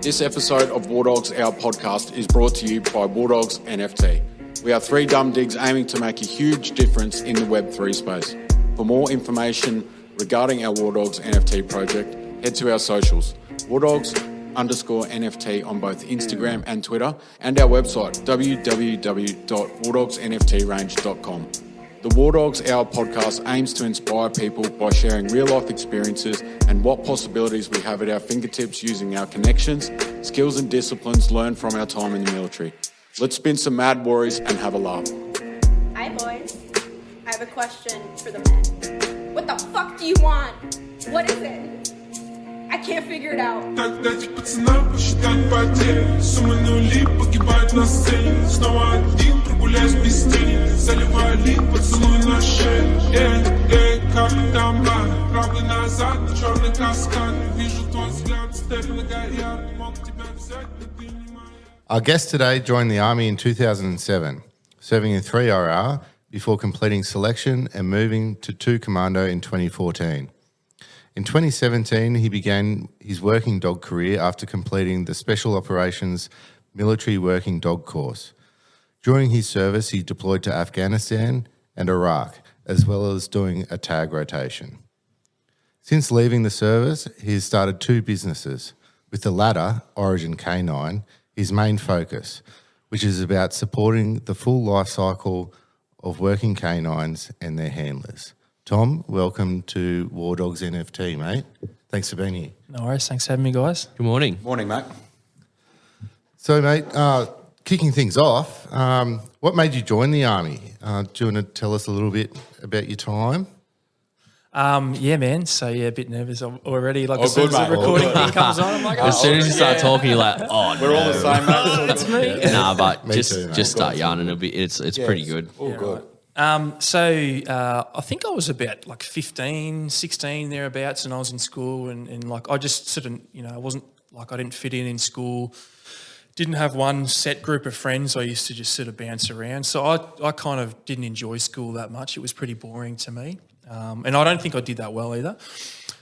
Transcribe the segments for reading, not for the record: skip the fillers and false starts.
This episode of Wardogs Hour podcast is brought to you by Wardogs NFT. We are three dumb digs aiming to make a huge difference in the Web3 space. For more information regarding our Wardogs NFT project, head to our socials, Wardogs_NFT on both Instagram and Twitter, and our website, www.wardogsnftrange.com. The Wardogs Hour podcast aims to inspire people by sharing real-life experiences and what possibilities we have at our fingertips using our connections, skills and disciplines learned from our time in the military. Let's spin some mad worries and have a laugh. Hi, boys. I have a question for the men. What the fuck do you want? What is it? I can't figure it out. Our guest today joined the Army in 2007, serving in 3RR before completing selection and moving to 2 Commando in 2014. In 2017, he began his working dog career after completing the Special Operations Military Working Dog course. During his service, he deployed to Afghanistan and Iraq, as well as doing a tag rotation. Since leaving the service, he has started 2 businesses, with the latter, Origin Canine, his main focus, which is about supporting the full life cycle of working canines and their handlers. Tom, welcome to Wardogs NFT, mate. Thanks for being here. No worries. Thanks for having me, guys. Good morning. Morning, mate. So, mate, kicking things off, what made you join the Army? Do you want to tell us a little bit about your time? Yeah, man. So, yeah, a bit nervous already. Like, Oh, as soon good, as the mate. recording thing comes on, I'm like, As soon as you start talking, you're like, oh, We're all the same, mate. that's me. Nah, but Me too, mate. just start yarning. It's pretty good. All good. I think I was about like 15, 16 thereabouts, and I was in school, and like I just sort of, I wasn't like I didn't fit in school. Didn't have one set group of friends. I used to just sort of bounce around. So I kind of didn't enjoy school that much. It was pretty boring to me. And I don't think I did that well either.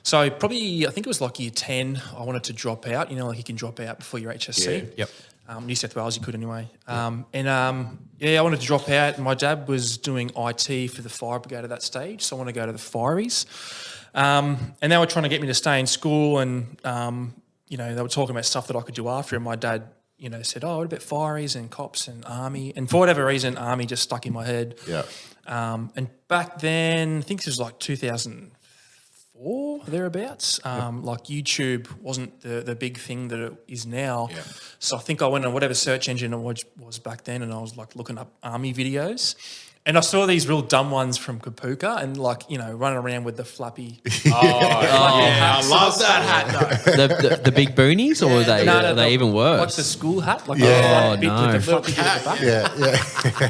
So I think it was like year 10, I wanted to drop out. Like you can drop out before your HSC. Yeah. Yep. New South Wales, you could anyway. I wanted to drop out. My dad was doing IT for the fire brigade at that stage, so I want to go to the fireys. And they were trying to get me to stay in school, and they were talking about stuff that I could do after. And my dad, said, "Oh, what about fireys and cops and army?" And for whatever reason, army just stuck in my head. Yeah. And back then, I think this was like 2004, thereabouts. Like YouTube wasn't the big thing that it is now. Yeah. So I think I went on whatever search engine it was back then, and I was like looking up army videos. And I saw these real dumb ones from Kapuka and running around with the flappy. I love that hat, though. The big boonies, or are they even worse? Like the school hat, like Yeah. the front bit Oh, with no. the flappy bit at the back.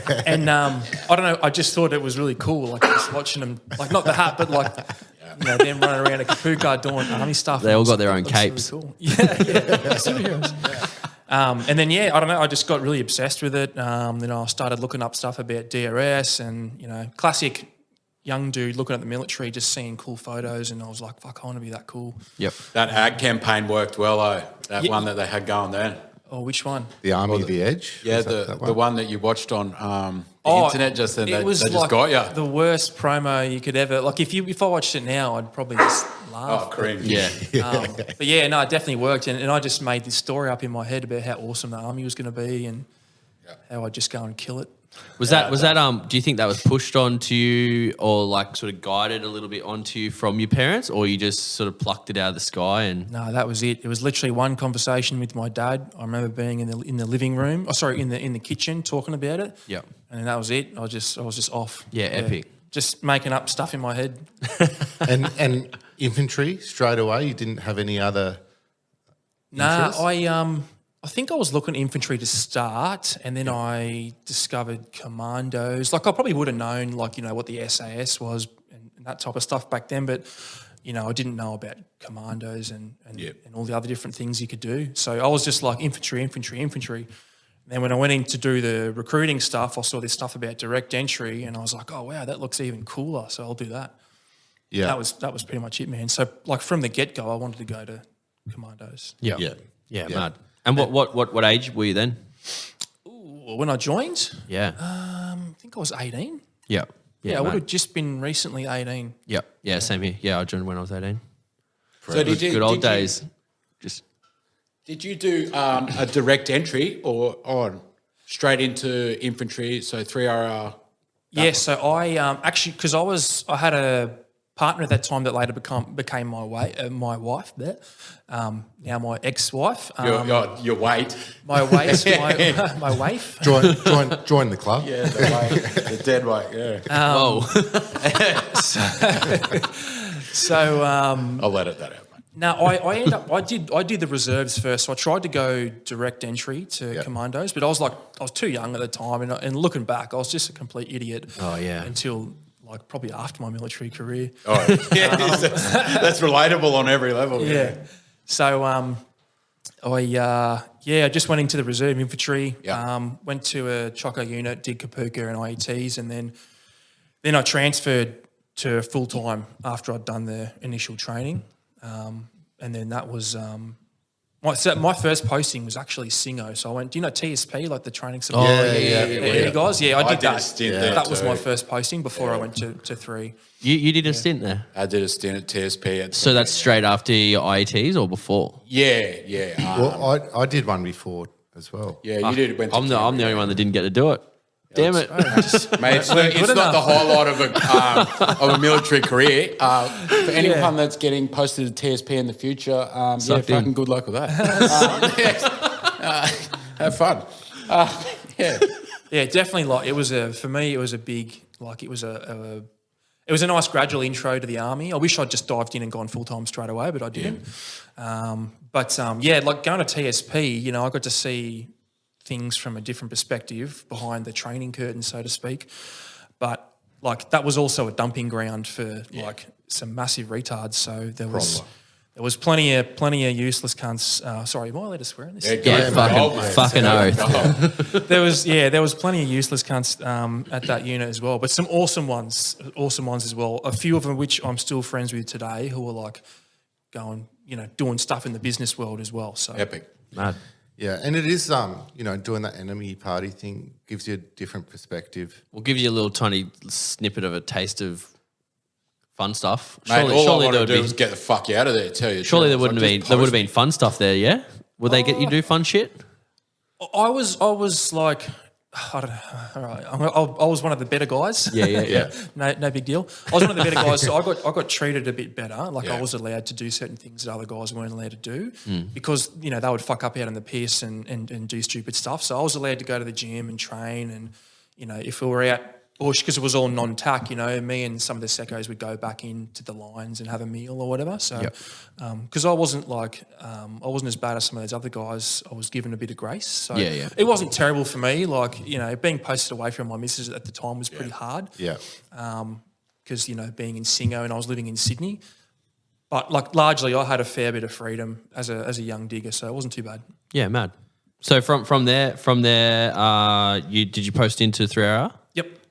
Yeah. And I don't know, I just thought it was really cool, like just watching them, like not the hat, but like them running around a Kapuka doing army stuff. They all got their It own looks really capes. cool. Yeah, superheroes. And then, I don't know, I just got really obsessed with it. Then I started looking up stuff about DRS and, classic young dude looking at the military, just seeing cool photos, and I was like, fuck, I want to be that cool. Yep. That ad campaign worked well, though. That one that they had going there. Oh, which one? The Army of the Edge? Yeah, Was that the one that you watched on the internet just then. It They was just like got you. the worst promo you could ever. Like if I watched it now, I'd probably just laugh. Oh, cringe. Yeah. But yeah, no, it definitely worked, and I just made this story up in my head about how awesome the army was going to be, and how I'd just go and kill it. Was that do you think that was pushed onto you, or like sort of guided a little bit onto you from your parents, or you just sort of plucked it out of the sky? And No, that was it. It was literally one conversation with my dad. I remember being in the living room. In the kitchen talking about it. Yep. And then that was it. I was just off. Yeah, epic. Just making up stuff in my head. And infantry straight away? You didn't have any other interests? I think I was looking at infantry to start, and then I discovered commandos. Like I probably would have known, what the SAS was and that type of stuff back then, but I didn't know about commandos and all the other different things you could do. So I was just like infantry. And then when I went in to do the recruiting stuff, I saw this stuff about direct entry, and I was like, oh wow, that looks even cooler. So I'll do that. Yeah. That was pretty much it, man. So like from the get go, I wanted to go to commandos. yeah. Yeah. Yeah, mad. And what age were you then? Ooh, when I joined, Yeah. I think I was 18. Yeah. Yeah, I would mad. have just been recently 18. Yep. Yeah, same here. Yeah, I joined when I was 18. So Good old days. Just Did you do a direct entry or on straight into infantry? So 3RR. Yeah, so I actually, because I had a partner at that time that later became my wife. There, now my ex-wife. Your weight. My wife. my wife. Join the club. Yeah, the dead weight. Yeah. whoa. So I'll let it that out. Mate. now I ended up I did the reserves first. So I tried to go direct entry to commandos, but I was too young at the time, and looking back, I was just a complete idiot. Oh, yeah. Until like probably after my military career. Oh, yeah, that's relatable on every level. Yeah. So I just went into the reserve infantry. Yeah. Went to a Choco unit, did Kapuka and IETs, and then I transferred to full time after I'd done the initial training, and then that was my first posting was actually Singo. So I went, do you know TSP, like the training support? Yeah. Guys, I did did a that. stint there That was too. my first posting before I went to 3. You did a stint there. I did a stint at TSP. So that's straight after your IETs or before? Yeah. Well, I did one before as well. Yeah, you did. Went to I'm the only one that didn't get to do it. Damn it. Mate, it's not the highlight of a military career. For anyone that's getting posted to TSP in the future, fucking good luck with that. Have fun. Yeah, definitely. Like it was for me, it was a big, like it was a nice gradual intro to the army. I wish I'd just dived in and gone full time straight away, but I didn't. Like going to TSP, I got to see things from a different perspective behind the training curtain, so to speak. But like that was also a dumping ground for like some massive retards. So there was plenty of useless cunts. Sorry, am I allowed to swear in this? Yeah, fucking oath. There was plenty of useless cunts at that unit as well, but some awesome ones as well. A few of them which I'm still friends with today, who are like going, doing stuff in the business world as well. So Epic. Mad. Yeah, and it is, doing that enemy party thing gives you a different perspective. We'll give you a little tiny snippet of a taste of fun stuff. Mate, all I there want to would do be. is get the fuck out of there. Tell you. Surely there would have been fun stuff there. Yeah, would they get you to do fun shit? I was like, I don't know. All right, I was one of the better guys. Yeah. No big deal. I was one of the better guys, so I got treated a bit better. Like I was allowed to do certain things that other guys weren't allowed to do because they would fuck up out on the piss and do stupid stuff. So I was allowed to go to the gym and train, and if we were out bush, because it was all non-tack, me and some of the secos would go back into the lines and have a meal or whatever. So, because I wasn't as bad as some of those other guys, I was given a bit of grace. So it wasn't terrible for me. Like, being posted away from my missus at the time was pretty hard. Yeah. Because, being in Singo and I was living in Sydney. But like largely I had a fair bit of freedom as a young digger, so it wasn't too bad. Yeah, mad. So from there, did you post into 3RR?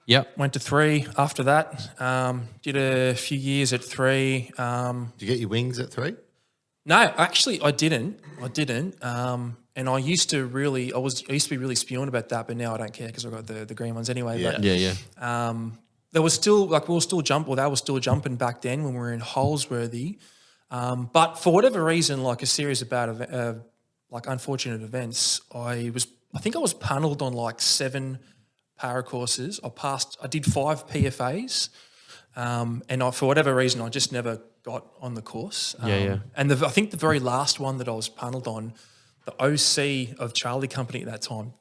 Yep. Went to 3 after that. Did a few years at 3. Did you get your wings at 3? No, actually I didn't. And I used to be really spewing about that, but now I don't care because I got the green ones anyway. But, there was still they were still jumping back then when we were in Holsworthy. But for whatever reason, like a series of bad unfortunate events, I think I was panelled on like 7 para courses. I did 5 PFAs, and for whatever reason, I just never got on the course. And I think the very last one that I was panelled on, the OC of Charlie Company at that time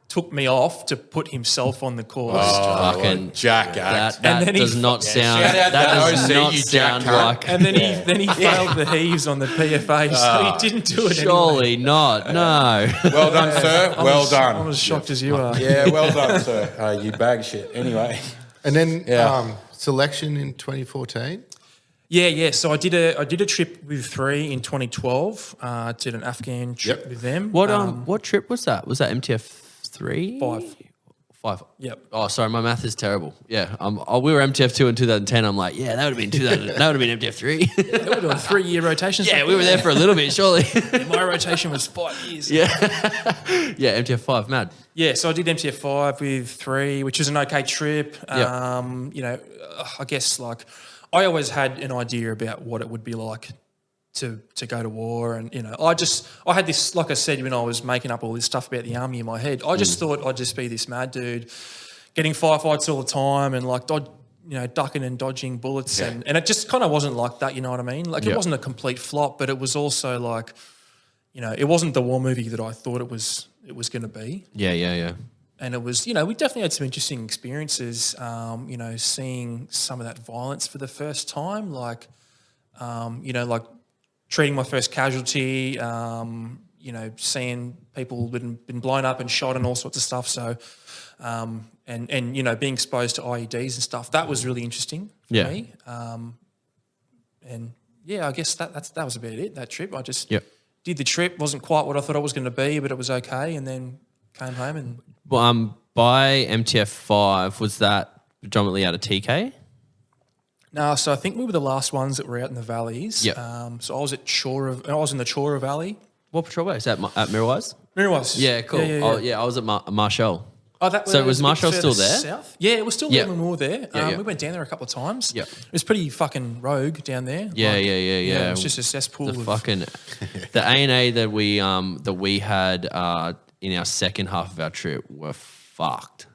took me off to put himself on the course. Fucking jackass. That does not sound. That does not sound like. And then he failed the heaves on the PFA, so he didn't do it. Surely anyway. not. No. Well done, sir. Well done. I'm as shocked as you are. Yeah, well done, sir. You bag of shit. Anyway. And then selection in 2014? Yeah. So I did a trip with 3 in 2012. Did an Afghan trip with them. What trip was that? Was that MTF 3? 5. 5. Yep. Oh, sorry, my math is terrible. Yeah, we were MTF2 in 2010. I'm like, yeah, that would have been 2000. That would have been MTF3. They were doing 3-year rotations. Yeah, we were there for a little bit, surely. My rotation was 5 years. Yeah, yeah, MTF5, mad. Yeah, so I did MTF5 with 3, which was an okay trip. Yep. You know, I guess like I always had an idea about what it would be like to go to war, and you know, I had this, like I said, when I was making up all this stuff about the army in my head, I just thought I'd just be this mad dude, getting firefights all the time, and like ducking and dodging bullets, and it just kind of wasn't like that. You know what I mean? Like it wasn't a complete flop, but it was also like, you know, it wasn't the war movie that I thought it was going to be. Yeah. And it was, you know, we definitely had some interesting experiences, you know, seeing some of that violence for the first time, like, you know, like treating my first casualty, you know, seeing people been blown up and shot and all sorts of stuff. So, and you know, being exposed to IEDs and stuff, that was really interesting for me. And yeah, I guess that was about it, that trip. I just did the trip, wasn't quite what I thought it was going to be, but it was okay, and then came home and... Well, by MTF5, was that predominantly out of TK? No, so I think we were the last ones that were out in the valleys. Yep. So I was in the Chora Valley. What patrol base? At Mirrorwise? Mirrorwise. Yeah, cool. Yeah. I was at Marshall. Oh, that So was a bit Marshall still further there? South. Yeah, it was still there when we were there. Yeah. We went down there a couple of times. Yeah. It was pretty fucking rogue down there. Yeah. It was just a cesspool The of... fucking the A&A that we had in our second half of our trip were fucked.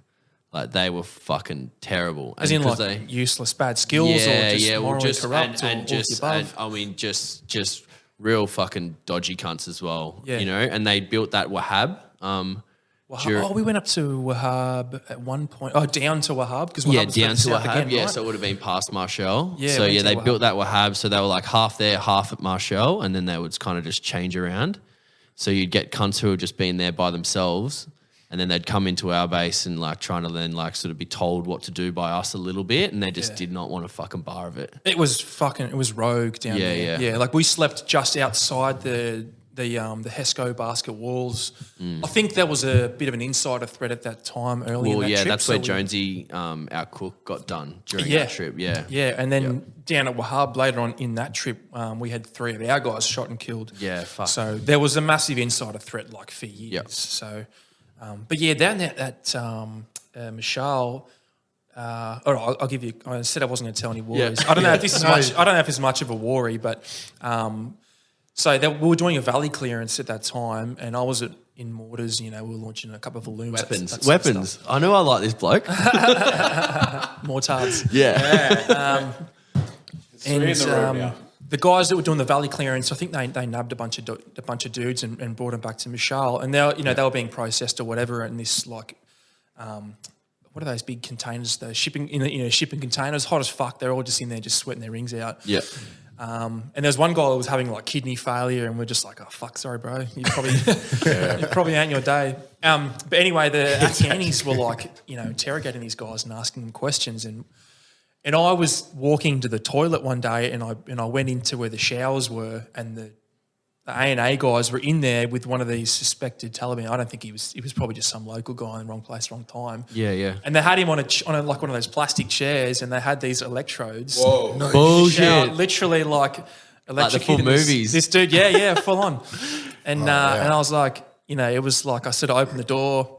Like they were fucking terrible. As in like useless bad skills or just morally corrupt and or just all the above. I mean just real fucking dodgy cunts as well. Yeah. You know, and they built that Wahab. We went up to Wahab at one point. Oh, down to Wahab because down to Wahab. Again, right? So it would have been past Marshall. Yeah, so went to they Wahab. built that Wahab. So they were like half there, half at Marshall, and then they would kind of just change around. So you'd get cunts who had just been there by themselves, and then they'd come into our base and like trying to then like sort of be told what to do by us a little bit, and they just did not want a fucking bar of it. It was rogue down there. Yeah. Like we slept just outside the Hesco basket walls. I think that was a bit of an insider threat at that time early in that trip. That's where Jonesy, our cook, got done during that trip. Yeah. Yeah, and then down at Wahab later on in that trip, we had 3 of our guys shot and killed. Yeah, fuck. So there was a massive insider threat like for years. Yep. So, but yeah, down there at Michelle. All right, I'll give you. I said I wasn't going to tell any worries. Yeah. I don't know if this is much. I don't know if it's much of a worry, but we were doing a valley clearance at that time, and I was in mortars. You know, we were launching a couple of balloons. Weapons. that sort of stuff. I know I like this bloke. Mortards. Yeah. And the guys that were doing the valley clearance, I think they nabbed a bunch of dudes and brought them back to Michelle, and they were being processed or whatever, and this like. What are those big containers? The shipping shipping containers, hot as fuck. They're all just in there, just sweating their rings out. Yeah. And there was one guy that was having like kidney failure, and we're just like, oh fuck, sorry, bro. You probably it probably ain't your day. But anyway, the Afghanis were like, interrogating these guys and asking them questions, and I was walking to the toilet one day, and I went into where the showers were, and the A&A guys were in there with one of these suspected Taliban. I don't think he was probably just some local guy in the wrong place, wrong time. Yeah. And they had him on like one of those plastic chairs, and they had these electrodes. Whoa. No bullshit. Literally like electrocuting like the full movies. This dude, yeah, full on. And and I was like, it was like I sort of opened the door,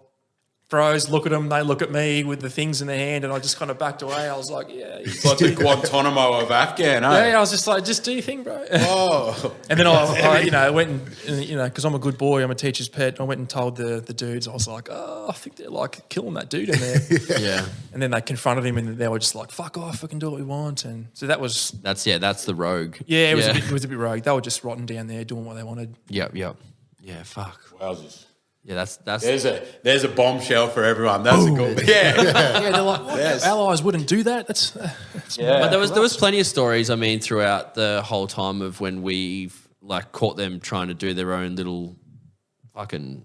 bros look at them, they look at me with the things in their hand, and I just kind of backed away. I was like, it's like the Guantanamo of Afghan, eh? Yeah, I was just like, just do your thing, bro. Oh. And then I went and because I'm a good boy, I'm a teacher's pet, I went and told the dudes, I was like, I think they're like killing that dude in there. Yeah. And then they confronted him, and they were just like, fuck off, we can do what we want. And so that's the rogue. Yeah, it was a bit rogue. They were just rotting down there doing what they wanted. Yep. Yeah, fuck. Wowzers. Yeah, that's there's a bombshell for everyone. That's a good yeah. Yeah, they're like, what? Allies wouldn't do that. That's But there was plenty of stories. I mean, throughout the whole time of when we've like caught them trying to do their own little fucking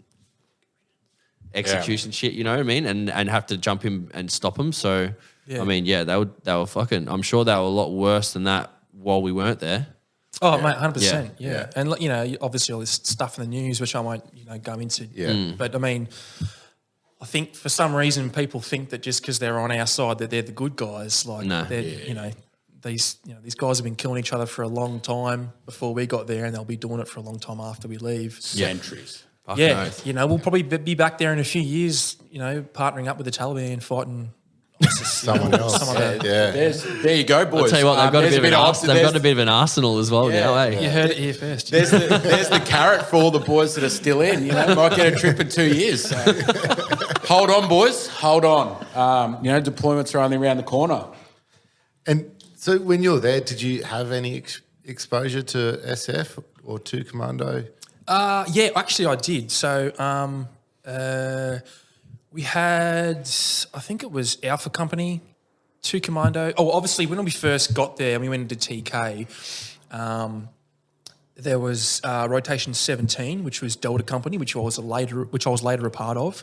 execution shit. You know what I mean? And have to jump in and stop them. So I mean, they were fucking. I'm sure they were a lot worse than that while we weren't there. Oh, mate, 100%. Yeah. And, obviously all this stuff in the news, which I won't, go into. Yeah. But, I mean, I think for some reason people think that just because they're on our side that they're the good guys. Like, No. these guys have been killing each other for a long time before we got there, and they'll be doing it for a long time after we leave. Centuries. Fucking Yeah, oath. we'll probably be back there in a few years, partnering up with the Taliban, fighting Someone else. some other. Yeah. There you go, boys. I'll tell you what, they've got, There's they've got a bit of an arsenal as well now, eh? You heard it here first. There's the carrot for all the boys that are still in. Might get a trip in 2 years. So. Hold on, boys. Hold on. Deployments are only around the corner. And so when you were there, did you have any exposure to SF or 2 Commando? Yeah, actually I did. So we had, I think it was Alpha Company, 2 Commando. Oh, obviously when we first got there and we went into TK, there was Rotation 17, which was Delta Company, which I was later a part of.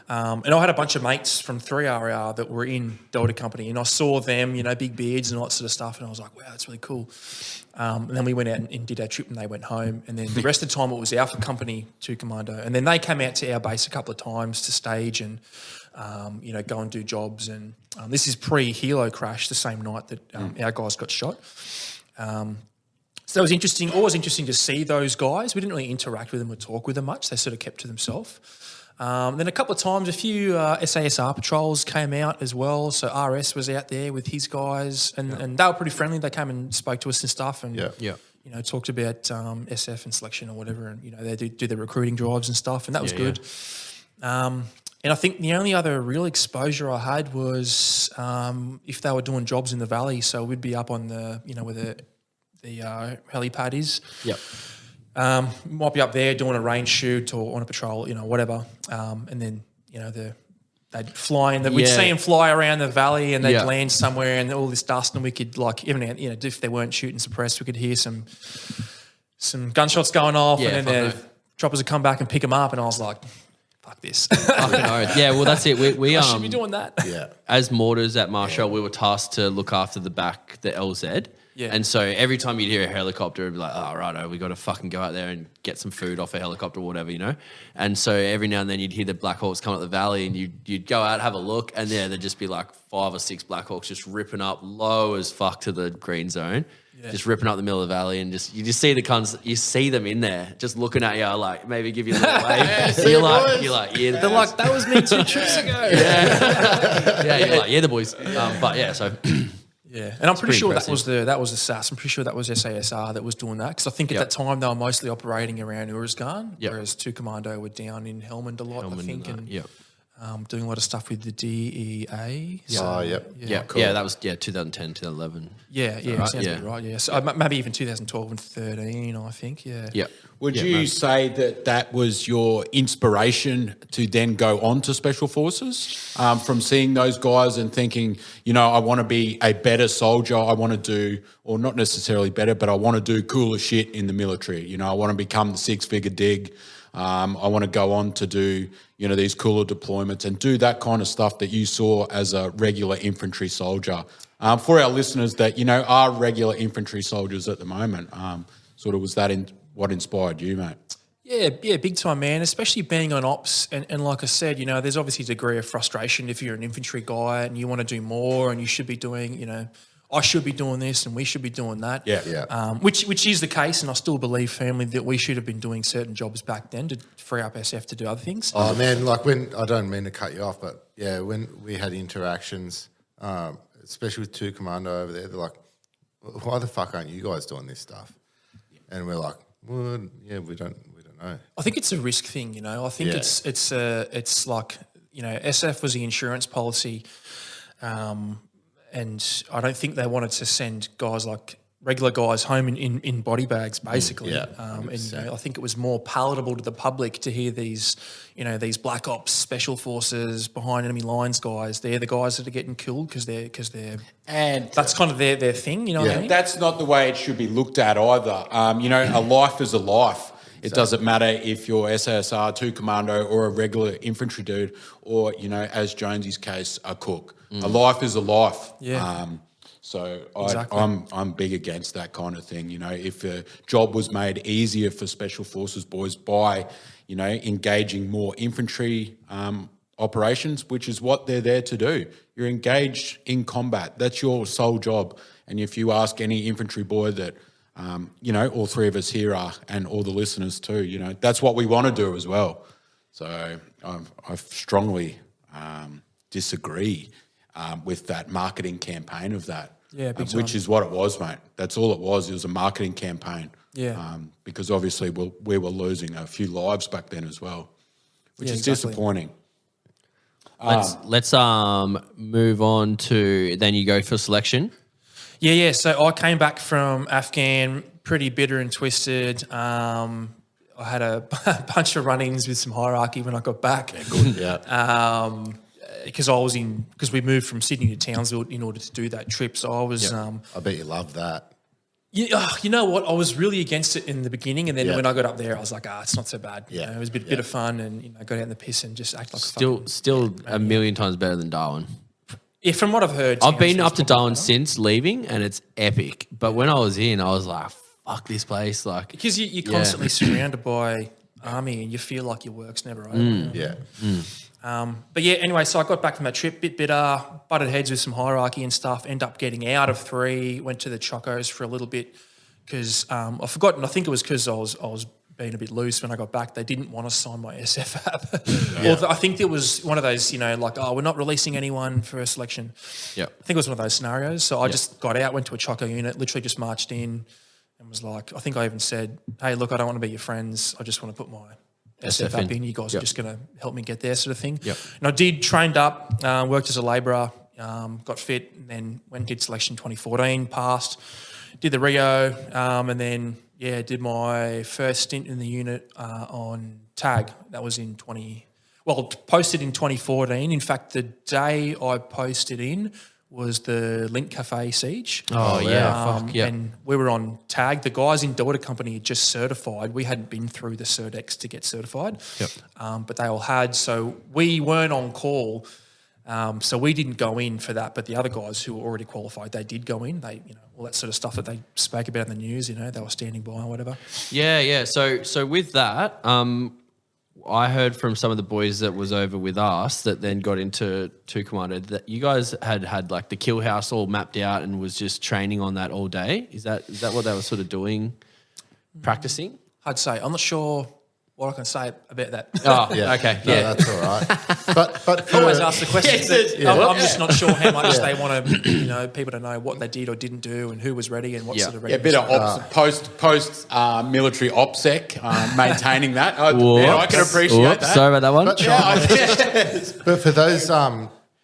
And I had a bunch of mates from 3RR that were in Delta Company, and I saw them, big beards and all that sort of stuff, and I was like, wow, that's really cool. And then we went out and did our trip, and they went home. And then the rest of the time it was Alpha Company, 2 Commando. And then they came out to our base a couple of times to stage and, go and do jobs. And this is pre-Helo crash, the same night that our guys got shot. So that was interesting, always interesting to see those guys. We didn't really interact with them or talk with them much. They sort of kept to themselves. Then a couple of times, a few SASR patrols came out as well. So RS was out there with his guys, and they were pretty friendly. They came and spoke to us and stuff, and talked about SF and selection or whatever, and they do their recruiting drives and stuff, and that was good. And I think the only other real exposure I had was if they were doing jobs in the valley. So we'd be up on the where the helipad is. Yep. Might be up there doing a range shoot or on a patrol, whatever. And then, they'd fly in. We'd see them fly around the valley, and they'd land somewhere, and all this dust, and we could even if they weren't shooting suppressed, we could hear some gunshots going off, and then the choppers would come back and pick them up, and I was like, fuck this. Fucking oath. Yeah, well, that's it. We I should be doing that. Yeah. as mortars at Marshall, we were tasked to look after the LZ. Yeah. And so every time you'd hear a helicopter, it'd be like, oh, righto, we got to fucking go out there and get some food off a helicopter or whatever, And so every now and then you'd hear the Black Hawks come up the valley, and you'd go out, have a look, and there'd just be like 5 or 6 Black Hawks just ripping up low as fuck to the green zone. Yeah. Just ripping up the middle of the valley, and you just see the cons. You see them in there, just looking at you, like maybe give you a little wave. You're like, yeah. They're like, that was me 2 trips ago. Yeah, you're like, yeah, the boys. But yeah, so yeah, and I'm pretty sure impressive. that was the SAS. I'm pretty sure that was SASR that was doing that, because I think at that time they were mostly operating around Uruzgan, whereas 2 Commando were down in Helmand a lot, I think, and doing a lot of stuff with the DEA. So, Cool. Yeah, that was 2010, 2011. Yeah, sounds right. Yeah, so maybe even 2012 and 13, I think. Yeah. Yeah. Would you say that was your inspiration to then go on to Special Forces, from seeing those guys and thinking, I want to be a better soldier, I want to do, or not necessarily better, but I want to do cooler shit in the military. I want to become the 6-figure dig. I want to go on to do, these cooler deployments and do that kind of stuff that you saw as a regular infantry soldier. For our listeners that, are regular infantry soldiers at the moment, sort of was that what inspired you, mate? Yeah, big time, man, especially being on ops. And like I said, there's obviously a degree of frustration if you're an infantry guy and you want to do more, and you should be doing, I should be doing this and we should be doing that. Which is the case, and I still believe firmly that we should have been doing certain jobs back then to free up SF to do other things. Oh, man, like I don't mean to cut you off, but yeah, when we had interactions, especially with 2 Commando over there, they're like, why the fuck aren't you guys doing this stuff? And we're like, well, yeah, we don't know. I think it's a risk thing, I think it's like, SF was the insurance policy, and I don't think they wanted to send guys like regular guys home in body bags, basically. And I think it was more palatable to the public to hear these, these Black Ops Special Forces behind enemy lines guys. They're the guys that are getting killed because they're and that's kind of their thing. What I mean? That's not the way it should be looked at either. A life is a life. It doesn't matter if you're SASR, 2 Commando, or a regular infantry dude, or as Jonesy's case, a cook. A life is a life. Yeah. So Exactly. I'm big against that kind of thing. If a job was made easier for Special Forces boys by, engaging more infantry operations, which is what they're there to do. You're engaged in combat. That's your sole job. And if you ask any infantry boy that, all three of us here are, and all the listeners too, that's what we want to do as well. So I strongly disagree with that marketing campaign of that. Yeah, big time. Which is what it was, mate. That's all it was. It was a marketing campaign. Yeah. Because obviously we were losing a few lives back then as well, which is exactly. disappointing. Let's move on to then you go for selection. Yeah. So I came back from Afghan pretty bitter and twisted. I had a bunch of run-ins with some hierarchy when I got back. Yeah, good. Yeah. Because we moved from Sydney to Townsville in order to do that trip. So I was. I bet you loved that. You know what? I was really against it in the beginning, and then when I got up there, I was like, it's not so bad. Yeah. It was a bit of fun, and got out in the piss and just act like still a million times better than Darwin. Yeah, from what I've heard, I've been up to Darwin since leaving, and it's epic. But when I was in, I was like, "Fuck this place!" Like because you're constantly surrounded by army, and you feel like your work's never over. But yeah, anyway, so I got back from that trip, bit bitter, butted heads with some hierarchy and stuff, end up getting out of 3, went to the Chocos for a little bit because I've forgotten, I think it was because I was being a bit loose when I got back. They didn't want to sign my SF app. Or I think there was one of those, we're not releasing anyone for a selection. Yeah. I think it was one of those scenarios. So I just got out, went to a Choco unit, literally just marched in and was like, I think I even said, hey, look, I don't want to be your friends. I just want to put my SF up in. You guys are just going to help me get there, sort of thing. Yep. And I trained up, worked as a labourer, got fit, and then went and did selection 2014, passed, did the Rio, and then did my first stint in the unit on tag. That was in posted in 2014. In fact, the day I posted in was the Link Cafe siege. Oh, yeah. And we were on tag. The guys in Daughter Company had just certified. We hadn't been through the Certex to get certified. Yep. But they all had. So we weren't on call. So we didn't go in for that. But the other guys who were already qualified, they did go in. They, all that sort of stuff that they spoke about in the news, they were standing by or whatever. Yeah. So with that, I heard from some of the boys that was over with us that then got into 2 Commando that you guys had like the kill house all mapped out and was just training on that all day. Is that what they were sort of doing, practicing? I'd say. I'm not sure what I can say about that. Oh, yeah. Okay. No, Yeah. that's all right. But Always ask the questions. I'm just not sure how much they want to, people to know what they did or didn't do and who was ready and what sort of ready. Yeah, a bit of post military OPSEC, maintaining that. I can appreciate that. Sorry about that one. But for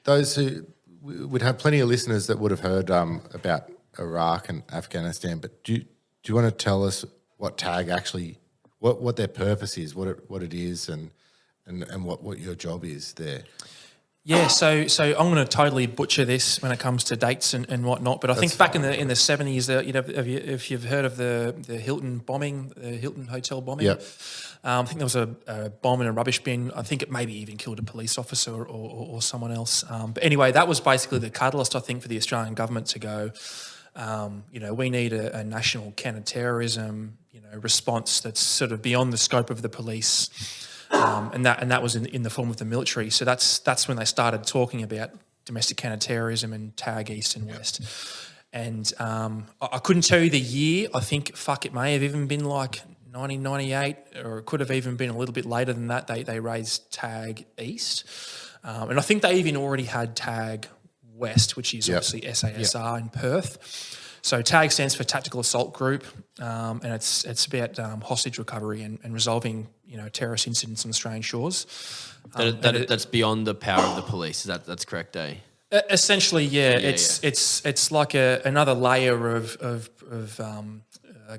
those who would have plenty of listeners that would have heard about Iraq and Afghanistan, but do you want to tell us what tag actually, what their purpose is, what it is, and what your job is there? Yeah, so I'm going to totally butcher this when it comes to dates and whatnot, but I think back in the 70s, if you've heard of the Hilton bombing, the Hilton hotel bombing, Yep. I think there was a bomb in a rubbish bin. I think it maybe even killed a police officer or someone else. But anyway, that was basically the catalyst, I think, for the Australian government to go, we need a national counter-terrorism response that's sort of beyond the scope of the police. And that was in the form of the military. So that's when they started talking about domestic counter-terrorism and tag east and west. And I couldn't tell you the year. I think, it may have even been like 1998, or it could have even been a little bit later than that. They raised tag east. And I think they even already had tag west, which is obviously SASR in Perth. So TAG stands for Tactical Assault Group, and it's about hostage recovery and resolving terrorist incidents on Australian shores. That's beyond the power of the police. That's correct, eh? Essentially, it's like another layer of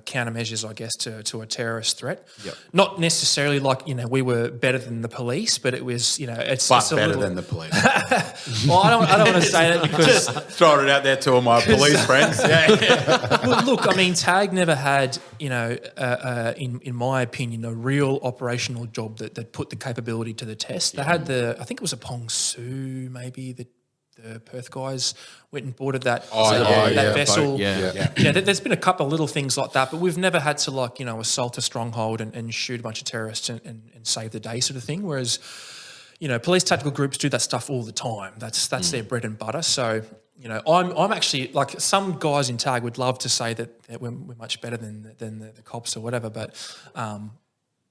countermeasures, I guess, to a terrorist threat. Yep. Not necessarily like we were better than the police, but it was it's better than the police. Well, I don't want to say that because Just throwing it out there to all my police friends. Yeah. Look, I mean, TAG never had, in my opinion, a real operational job that put the capability to the test. They had I think it was a Pong Su, maybe the Perth guys went and boarded that vessel. There's been a couple of little things like that, but we've never had to assault a stronghold and shoot a bunch of terrorists and save the day sort of thing. Whereas, police tactical groups do that stuff all the time. That's their bread and butter. So, I'm actually like some guys in tag would love to say that we're much better than the cops or whatever, but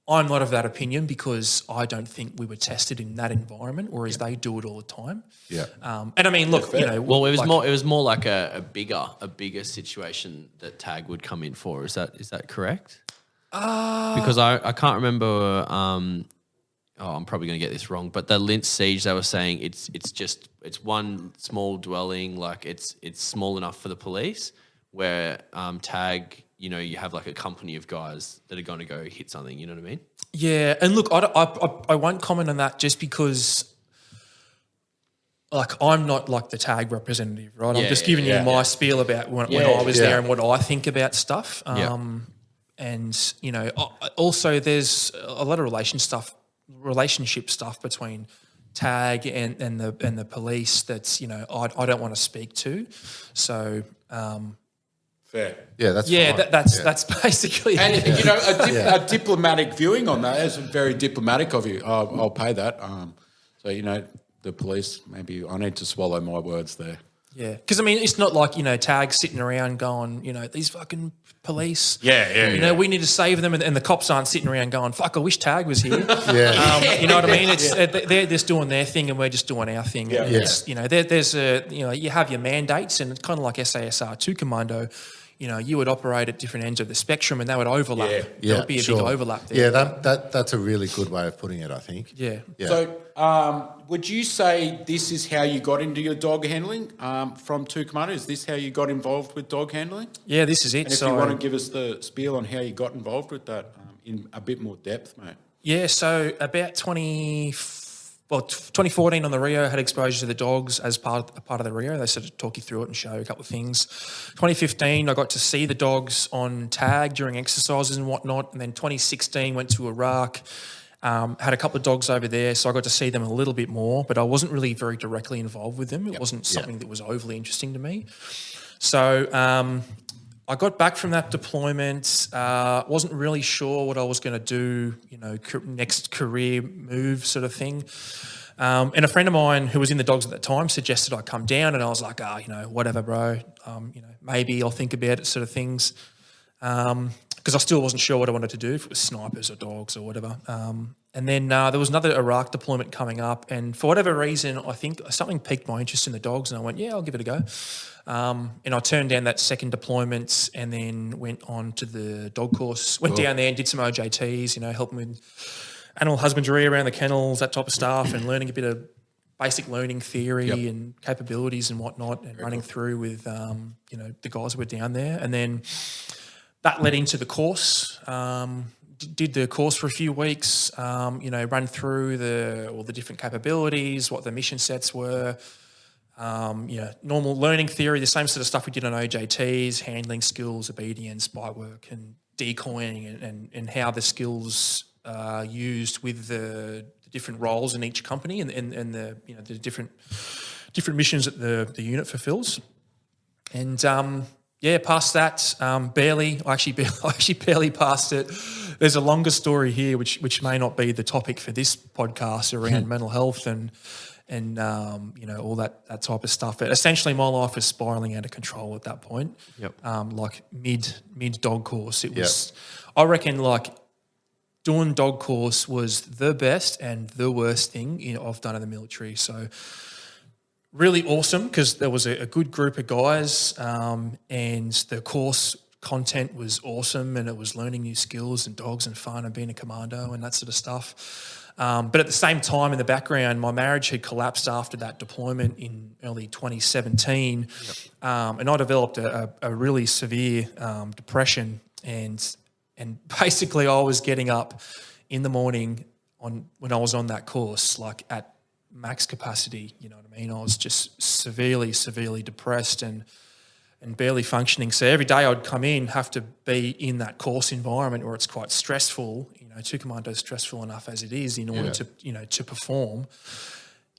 I'm not of that opinion because I don't think we were tested in that environment, whereas they do it all the time. Yeah. And I mean, look, Well, it was more like a bigger situation that tag would come in for. Is that correct? Because I can't remember. I'm probably going to get this wrong, but the Linz siege, they were saying it's one small dwelling, like it's small enough for the police. Where tag, you have like a company of guys that are going to go hit something. You know what I mean? Yeah, and look, I won't comment on that just because, like, I'm not like the tag representative, right? I'm just giving you my spiel about when I was there and what I think about stuff. And also there's a lot of relationship stuff between tag and the police that's I don't want to speak to. So. Fair. Yeah, that's fine. That's basically And it. a diplomatic viewing on that is very diplomatic of you. I'll pay that. So the police. Maybe I need to swallow my words there. Yeah, because I mean, it's not like tag sitting around going, these fucking police. Yeah. We need to save them, and the cops aren't sitting around going, fuck, I wish tag was here. You know what I mean? It's they're just doing their thing, and we're just doing our thing. Yeah. And it's, there's you have your mandates, and it's kind of like SASR 2 Commando. You would operate at different ends of the spectrum, and they would overlap. There would be a big overlap there. Yeah, that's a really good way of putting it, I think. Yeah. So, would you say this is how you got into your dog handling from 2 Commando? Is this how you got involved with dog handling? Yeah, this is it. And if you want to give us the spiel on how you got involved with that in a bit more depth, mate. Yeah, so about 2014 on the Rio, had exposure to the dogs as part of the Rio. They sort of talk you through it and show you a couple of things. 2015, I got to see the dogs on tag during exercises and whatnot. And then 2016, went to Iraq, had a couple of dogs over there, so I got to see them a little bit more, but I wasn't really very directly involved with them. It wasn't something that was overly interesting to me. So I got back from that deployment, wasn't really sure what I was going to do, next career move sort of thing. And a friend of mine who was in the dogs at that time suggested I come down, and I was like, whatever, bro. Maybe I'll think about it sort of things. Because I still wasn't sure what I wanted to do, if it was snipers or dogs or whatever. And then there was another Iraq deployment coming up, and for whatever reason, I think something piqued my interest in the dogs, and I went, I'll give it a go. And I turned down that second deployment and then went on to the dog course. Went down there and did some OJTs, helping with animal husbandry around the kennels, that type of stuff, and learning a bit of basic learning theory and capabilities and whatnot, and running through with, the guys who were down there. And then that led into the course. Did the course for a few weeks, run through all the different capabilities, what the mission sets were, normal learning theory, the same sort of stuff we did on OJTs, handling skills, obedience, bite work, and decoying, and how the skills are used with the different roles in each company and the the different missions that the unit fulfills. And past that, barely. I actually barely passed it. There's a longer story here, which may not be the topic for this podcast around mental health and all that type of stuff. But essentially, my life was spiraling out of control at that point. Like mid dog course, it was. I reckon doing dog course was the best and the worst thing I've done in the military. So. Really awesome because there was a good group of guys and the course content was awesome, and it was learning new skills and dogs and fun and being a commando and that sort of stuff. But at the same time, in the background, my marriage had collapsed after that deployment in early 2017 and I developed a really severe depression, and basically I was getting up in the morning when I was on that course, like at max capacity, you know what I mean? I was just severely depressed and barely functioning. So every day I'd come in, have to be in that course environment where it's quite stressful. 2 Commando is stressful enough as it is in order to, to perform.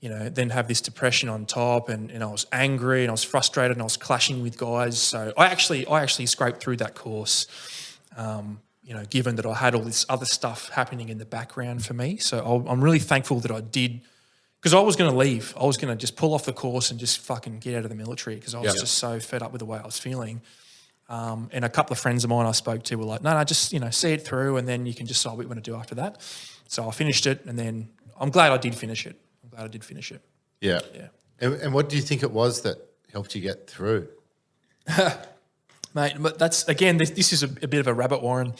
Then have this depression on top, and I was angry and I was frustrated and I was clashing with guys. So I actually scraped through that course, given that I had all this other stuff happening in the background for me. So I'm really thankful that I did Because I was going to leave. I was going to just pull off the course and just fucking get out of the military because I was just so fed up with the way I was feeling. And a couple of friends of mine I spoke to were like, no, just, see it through and then you can decide what you want to do after that. So I finished it and then I'm glad I did finish it. Yeah. Yeah. And what do you think it was that helped you get through? Mate, but that's, again, this is a bit of a rabbit warren.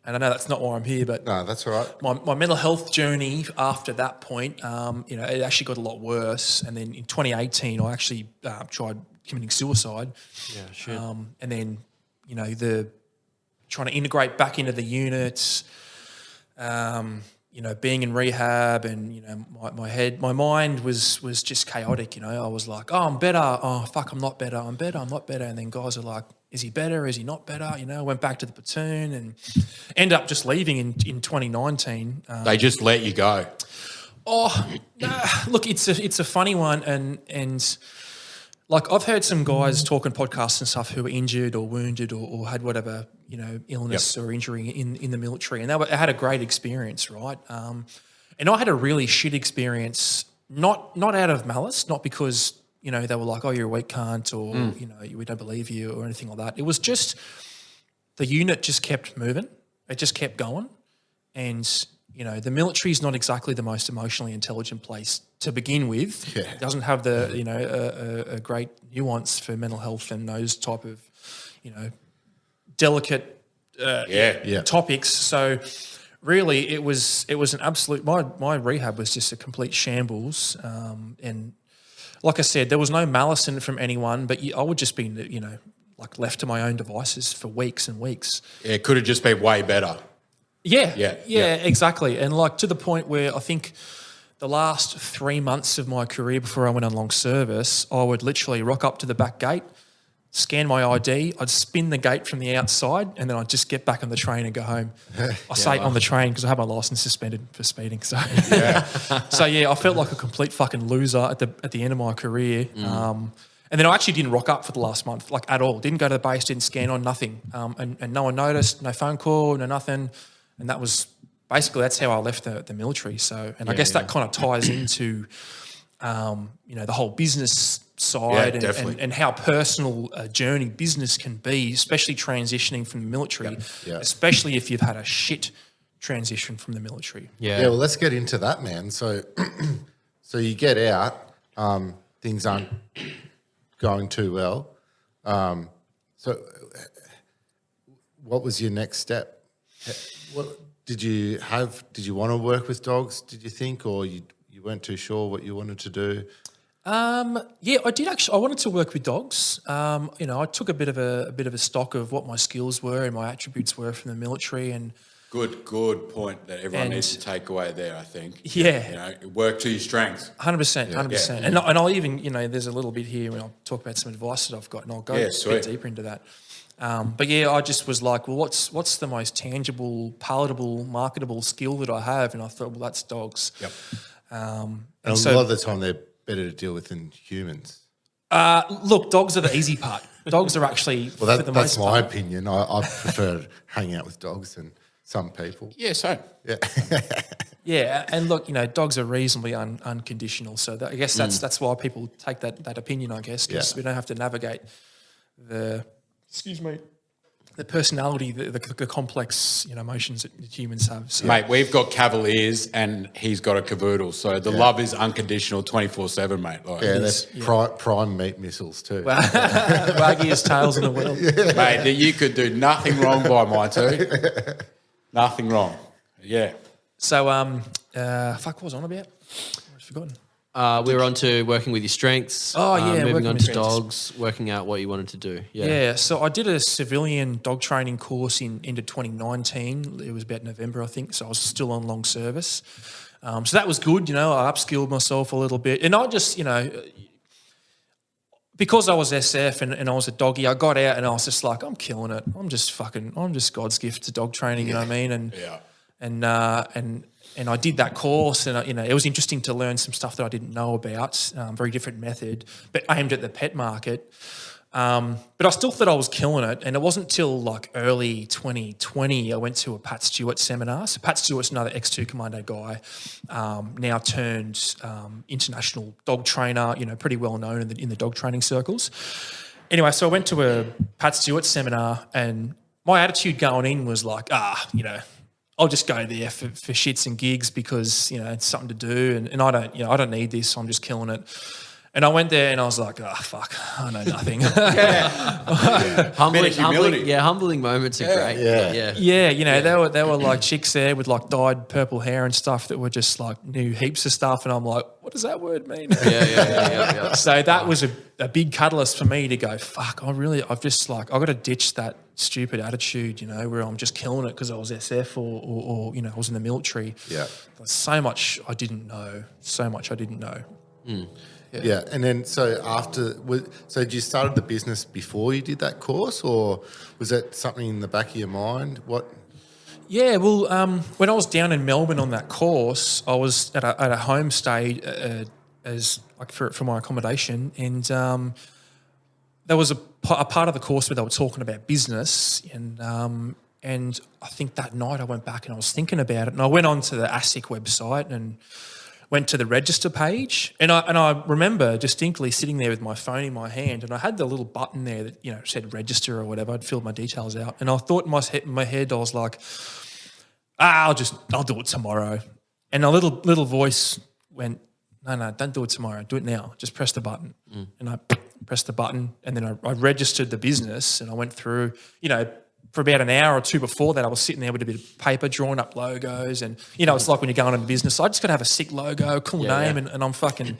And I know that's not why I'm here, but No, that's all right. my mental health journey after that point, it actually got a lot worse. And then in 2018, I actually tried committing suicide. Yeah, shit. And then, the trying to integrate back into the units, being in rehab and, my mind was just chaotic, I was like, oh, I'm better. Oh, fuck, I'm not better. I'm not better. And then guys are like, is he better? Is he not better? I went back to the platoon and ended up just leaving in 2019. They just let you go. Oh, nah, look, it's a funny one, and like I've heard some guys talk on podcasts and stuff who were injured or wounded or had whatever illness or injury in the military, and they had a great experience, right? And I had a really shit experience, not out of malice, not because they were like, oh, you're a weak cunt, or we don't believe you or anything like that. It was just the unit just kept moving, it just kept going, and the military is not exactly the most emotionally intelligent place to begin with. Yeah. It doesn't have the a great nuance for mental health and those type of delicate topics. So really, it was an absolute. My rehab was just a complete shambles, and like I said, there was no malice in it from anyone, but I would just be like left to my own devices for weeks and weeks. Yeah, it could have just been way better. Yeah, exactly. And like to the point where I think the last 3 months of my career before I went on long service, I would literally rock up to the back gate, scan my ID, I'd spin the gate from the outside, and then I'd just get back on the train and go home. I say on the train because I had my license suspended for speeding. So, I felt like a complete fucking loser at the end of my career. And then I actually didn't rock up for the last month, like at all. Didn't go to the base, didn't scan on, nothing. And no one noticed, no phone call, no nothing. And that was basically, that's how I left the military. So, and I guess that kind of ties into, the whole business side and how personal a journey business can be, especially transitioning from the military, especially if you've had a shit transition from the military. Yeah, well, let's get into that, man. So, so you get out, things aren't going too well. So what was your next step? What did you want to work with dogs, did you think, or you weren't too sure what you wanted to do? I did actually. I wanted to work with dogs. I took a bit of a stock of what my skills were and my attributes were from the military, and good point that everyone needs to take away there. I think. Yeah. Work to your strengths. 100%. And I'll even there's a little bit here when I'll talk about some advice that I've got, and I'll go a bit deeper into that. I just was like, well, what's the most tangible, palatable, marketable skill that I have? And I thought, well, that's dogs. Yep. And a lot of the time they're better to deal with than humans. Look, dogs are the easy part. Dogs are actually that's my opinion. I prefer hanging out with dogs than some people. Yeah, so. Yeah. Yeah, and look, dogs are reasonably unconditional. So I guess that's why people take that opinion, I guess, because we don't have to navigate the personality, the complex complex that humans have. So. Mate, we've got Cavaliers and he's got a Cavoodle, so the love is unconditional 24/7, mate. Like, that's prime meat missiles too. Waggiest tails in the world. Yeah. Mate, you could do nothing wrong by my two. Nothing wrong. Yeah. So, what was I on about? I've forgotten. We were on to working with your strengths. Moving on to dogs, working out what you wanted to do. Yeah. So I did a civilian dog training course into 2019. It was about November, I think. So I was still on long service. So that was good. I upskilled myself a little bit. And I just, because I was SF and I was a doggy, I got out and I was just like, I'm killing it. I'm just God's gift to dog training, you know what I mean? And I did that course, and it was interesting to learn some stuff that I didn't know about. Very different method, but aimed at the pet market. But I still thought I was killing it, and it wasn't till like early 2020 I went to a Pat Stewart seminar. So Pat Stewart's another X2 Commando guy, now turned international dog trainer, pretty well known in the dog training circles. Anyway, so I went to a Pat Stewart seminar, and my attitude going in was like, I'll just go there for shits and gigs because it's something to do, and I don't need this. So I'm just killing it. And I went there and I was like, oh, fuck, I know nothing. Humbling moments are great. Yeah, there were like chicks there with like dyed purple hair and stuff that were just like knew heaps of stuff, and I'm like, what does that word mean? Yeah. So that was a big catalyst for me to go, fuck, I've got to ditch that stupid attitude, where I'm just killing it because I was SF or I was in the military. Yeah. So much I didn't know. Yeah, and then so did you started the business before you did that course, or was that something in the back of your mind? What? Yeah, well, when I was down in Melbourne on that course, I was at a homestay as like for my accommodation, and there was a part of the course where they were talking about business, and I think that night I went back and I was thinking about it, and I went onto the ASIC website and went to the register page, and I remember distinctly sitting there with my phone in my hand, and I had the little button there that said register or whatever. I'd filled my details out, and I thought in my head I was like, I'll do it tomorrow. And a little voice went, no, don't do it tomorrow. Do it now. Just press the button. And I pressed the button, and then I registered the business, and I went through, for about an hour or two before that, I was sitting there with a bit of paper, drawing up logos, and it's like when you're going into business, I just got to have a sick logo, cool name, and I'm fucking,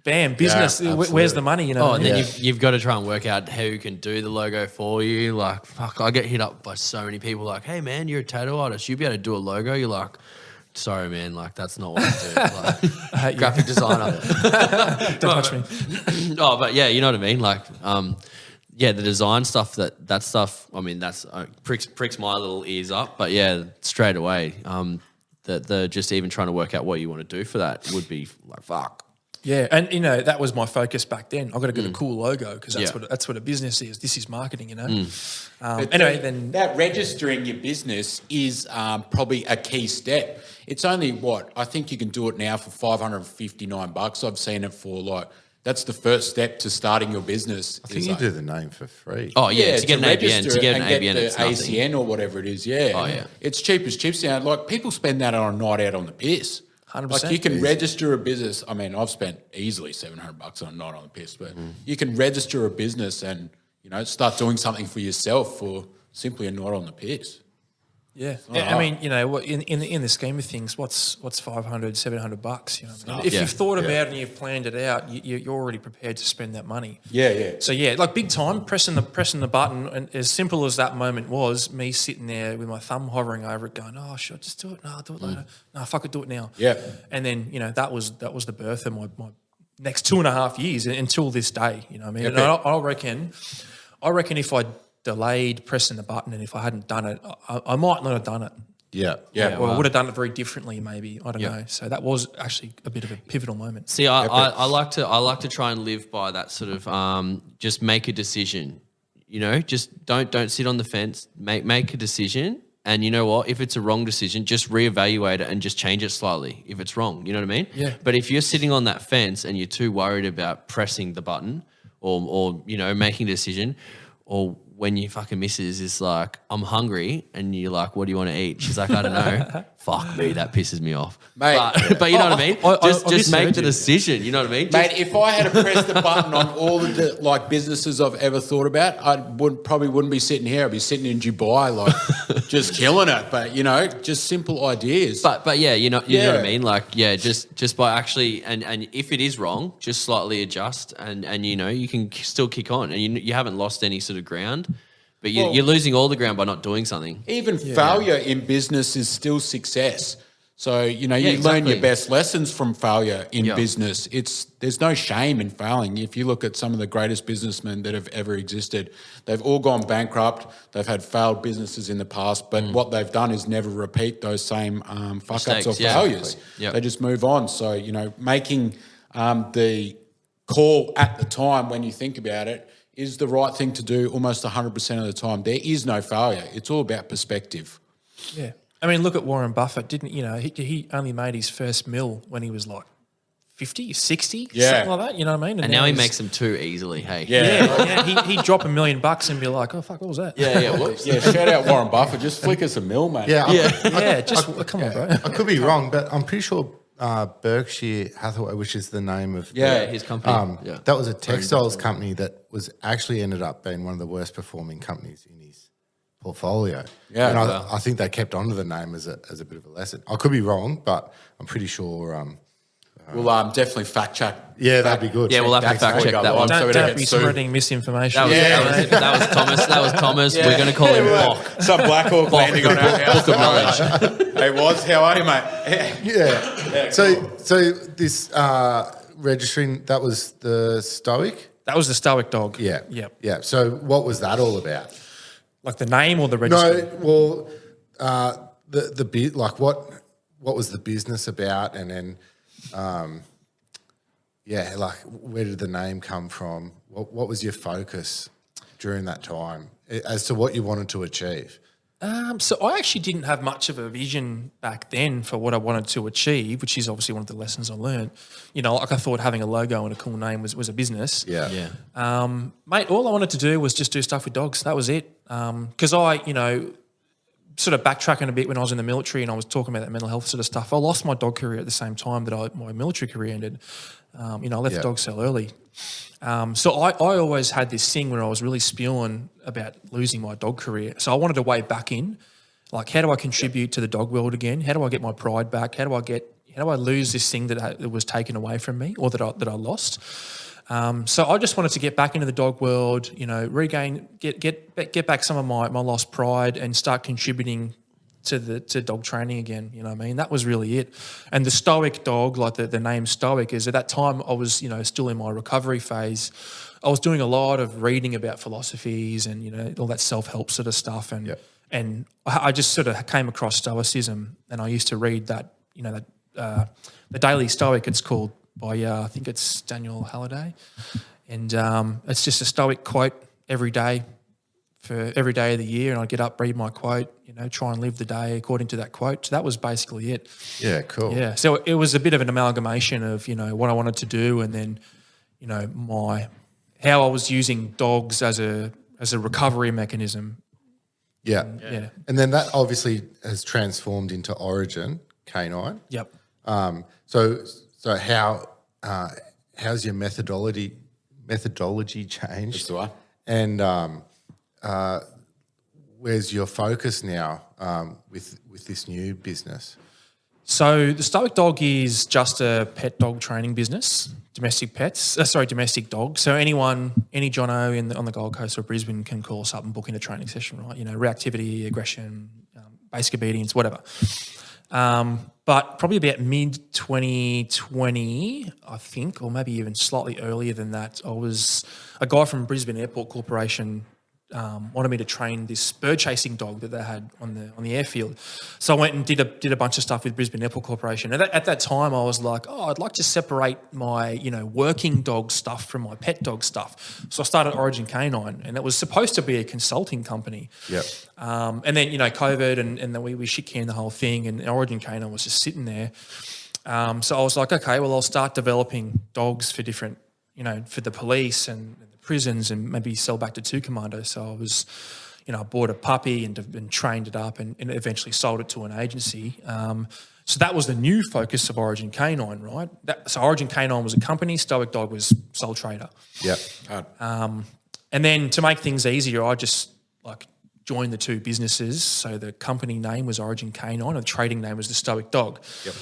bam, business. Where's the money? And then you've got to try and work out who can do the logo for you. Like, fuck, I get hit up by so many people. Like, hey man, you're a tattoo artist. You'd be able to do a logo. You're like, sorry man, like that's not what I do. Like, graphic designer. Don't touch me. Oh, but yeah, you know what I mean. Like, the design stuff, that stuff, I mean, that's pricks my little ears up. But yeah, straight away, the just even trying to work out what you want to do for that would be like, fuck. Yeah, and that was my focus back then. I've got to get a cool logo because that's what a business is. This is marketing, Anyway, then that registering your business is probably a key step. It's only I think you can do it now for $559. I've seen it for that's the first step to starting your business. I think you do the name for free. Oh yeah, to get an ABN, the ACN or whatever it is. Yeah. Oh yeah, it's cheap as chips now. Like people spend that on a night out on the piss. 100%. Like you can register a business. I mean, I've spent easily $700 on a night on the piss, but you can register a business and start doing something for yourself for simply a night on the piss. Yeah, I mean, in the scheme of things, what's $500, $700? If you've thought about it and you've planned it out, you're already prepared to spend that money. Yeah. So like big time, pressing the button, and as simple as that moment was, me sitting there with my thumb hovering over it, going, "Oh, should I just do it? No, I'll do it later. No, fuck it, do it now." Yeah. And then that was the birth of my next 2.5 years until this day. You know what I mean? Yeah, and I reckon if I delayed pressing the button, and if I hadn't done it, I might not have done it. Yeah. Or I would have done it very differently, maybe. I don't know. So that was actually a bit of a pivotal moment. See, I like to try and live by that sort of just make a decision. Just don't sit on the fence. Make a decision, and you know what? If it's a wrong decision, just reevaluate it and just change it slightly. If it's wrong, you know what I mean? Yeah. But if you're sitting on that fence and you're too worried about pressing the button or making a decision, or when your fucking missus is like, I'm hungry, and you're like, what do you want to eat? She's like, I don't know. Fuck me, that pisses me off. Mate, but you know what I mean? Just make the decision, you know what I mean? Mate, if I had to press the button on all of the businesses I've ever thought about, I probably wouldn't be sitting here. I'd be sitting in Dubai, just killing it. But just simple ideas. But yeah, you know what I mean? Just by actually, and if it is wrong, just slightly adjust, and you can still kick on, and you haven't lost any sort of ground. But you're losing all the ground by not doing something. Even failure in business is still success. So, you learn your best lessons from failure in business. There's no shame in failing. If you look at some of the greatest businessmen that have ever existed, they've all gone bankrupt. They've had failed businesses in the past, but what they've done is never repeat those same fuck-ups or failures. Yep. They just move on. So, making the call at the time when you think about it is the right thing to do almost 100% of the time. There is no failure. It's all about perspective. Yeah. I mean, look at Warren Buffett. He only made his first mill when he was like 50, 60, something like that. You know what I mean? And now he makes them too easily. Hey, He'd drop $1 million and be like, "Oh fuck, what was that?" Yeah, shout out Warren Buffett. Just flick us a mill, mate. Come on, bro. I could be wrong, but I'm pretty sure Berkshire Hathaway, which is the name of his company. that was a textiles company that was actually ended up being one of the worst performing companies in his portfolio. Yeah, and I think they kept on to the name as a bit of a lesson. I could be wrong, but I'm pretty sure. We'll definitely fact check. Yeah, that'd be good. Yeah, we'll have to fact check that one. Don't be spreading misinformation. That was Thomas. That was Thomas. Yeah. We're going to call him Bok. Some Black Hawk landing on our house. Book of knowledge. Hey, Woz, how are you, mate? Yeah. So this registering, that was the Stoic? That was the Stoic dog. Yeah. Yep. Yeah. So what was that all about? Like the name or the registry? No, well, the bit, like what was the business about, and then, like where did the name come from? What was your focus during that time as to what you wanted to achieve? So I actually didn't have much of a vision back then for what I wanted to achieve, which is obviously one of the lessons I learned. You know, like I thought having a logo and a cool name was a business. Yeah. Mate, all I wanted to do was just do stuff with dogs. That was it. Because I, sort of backtracking a bit when I was in the military and I was talking about that mental health sort of stuff, I lost my dog career at the same time that my military career ended. I left the dog cell early. So I always had this thing where I was really spewing about losing my dog career. So I wanted to weigh back in, like, how do I contribute to the dog world again? How do I get my pride back? How do I lose this thing that was taken away from me or that I lost? So I just wanted to get back into the dog world, regain, get back some of my lost pride and start contributing to dog training again. You know what I mean? That was really it. And the Stoic dog, like the name Stoic, is at that time I was, still in my recovery phase. I was doing a lot of reading about philosophies and, all that self-help sort of stuff. And I just sort of came across Stoicism, and I used to read that, the Daily Stoic, it's called, by I think it's Daniel Halliday, and it's just a Stoic quote every day for every day of the year, and I'd get up, read my quote, try and live the day according to that quote. So that was basically it. Yeah, cool. Yeah, so it was a bit of an amalgamation of what I wanted to do, and then how I was using dogs as a recovery mechanism. Yeah. And then that obviously has transformed into Origin Canine. Yep. So how's your methodology changed? That's the way. And where's your focus now with this new business? So the Stoic Dog is just a pet dog training business, domestic dogs. So any Jono on the Gold Coast or Brisbane can call us up and book in a training session, right? Reactivity, aggression, basic obedience, whatever. But probably about mid-2020, I think, or maybe even slightly earlier than that, a guy from Brisbane Airport Corporation wanted me to train this bird chasing dog that they had on the airfield. So I went and did a bunch of stuff with Brisbane Airport Corporation. And at that time, I was like, I'd like to separate my working dog stuff from my pet dog stuff. So I started Origin Canine, and it was supposed to be a consulting company. Yep. And then COVID and then we shit canned the whole thing, and Origin Canine was just sitting there. So I was like, okay, well, I'll start developing dogs for different, for the police and the prisons, and maybe sell back to 2 Commando. So I was, I bought a puppy and trained it up and eventually sold it to an agency. So that was the new focus of Origin Canine, right? So Origin Canine was a company, Stoic Dog was sole trader. Yep. And then to make things easier, I just joined the 2 businesses. So the company name was Origin Canine and the trading name was the Stoic Dog. Yep.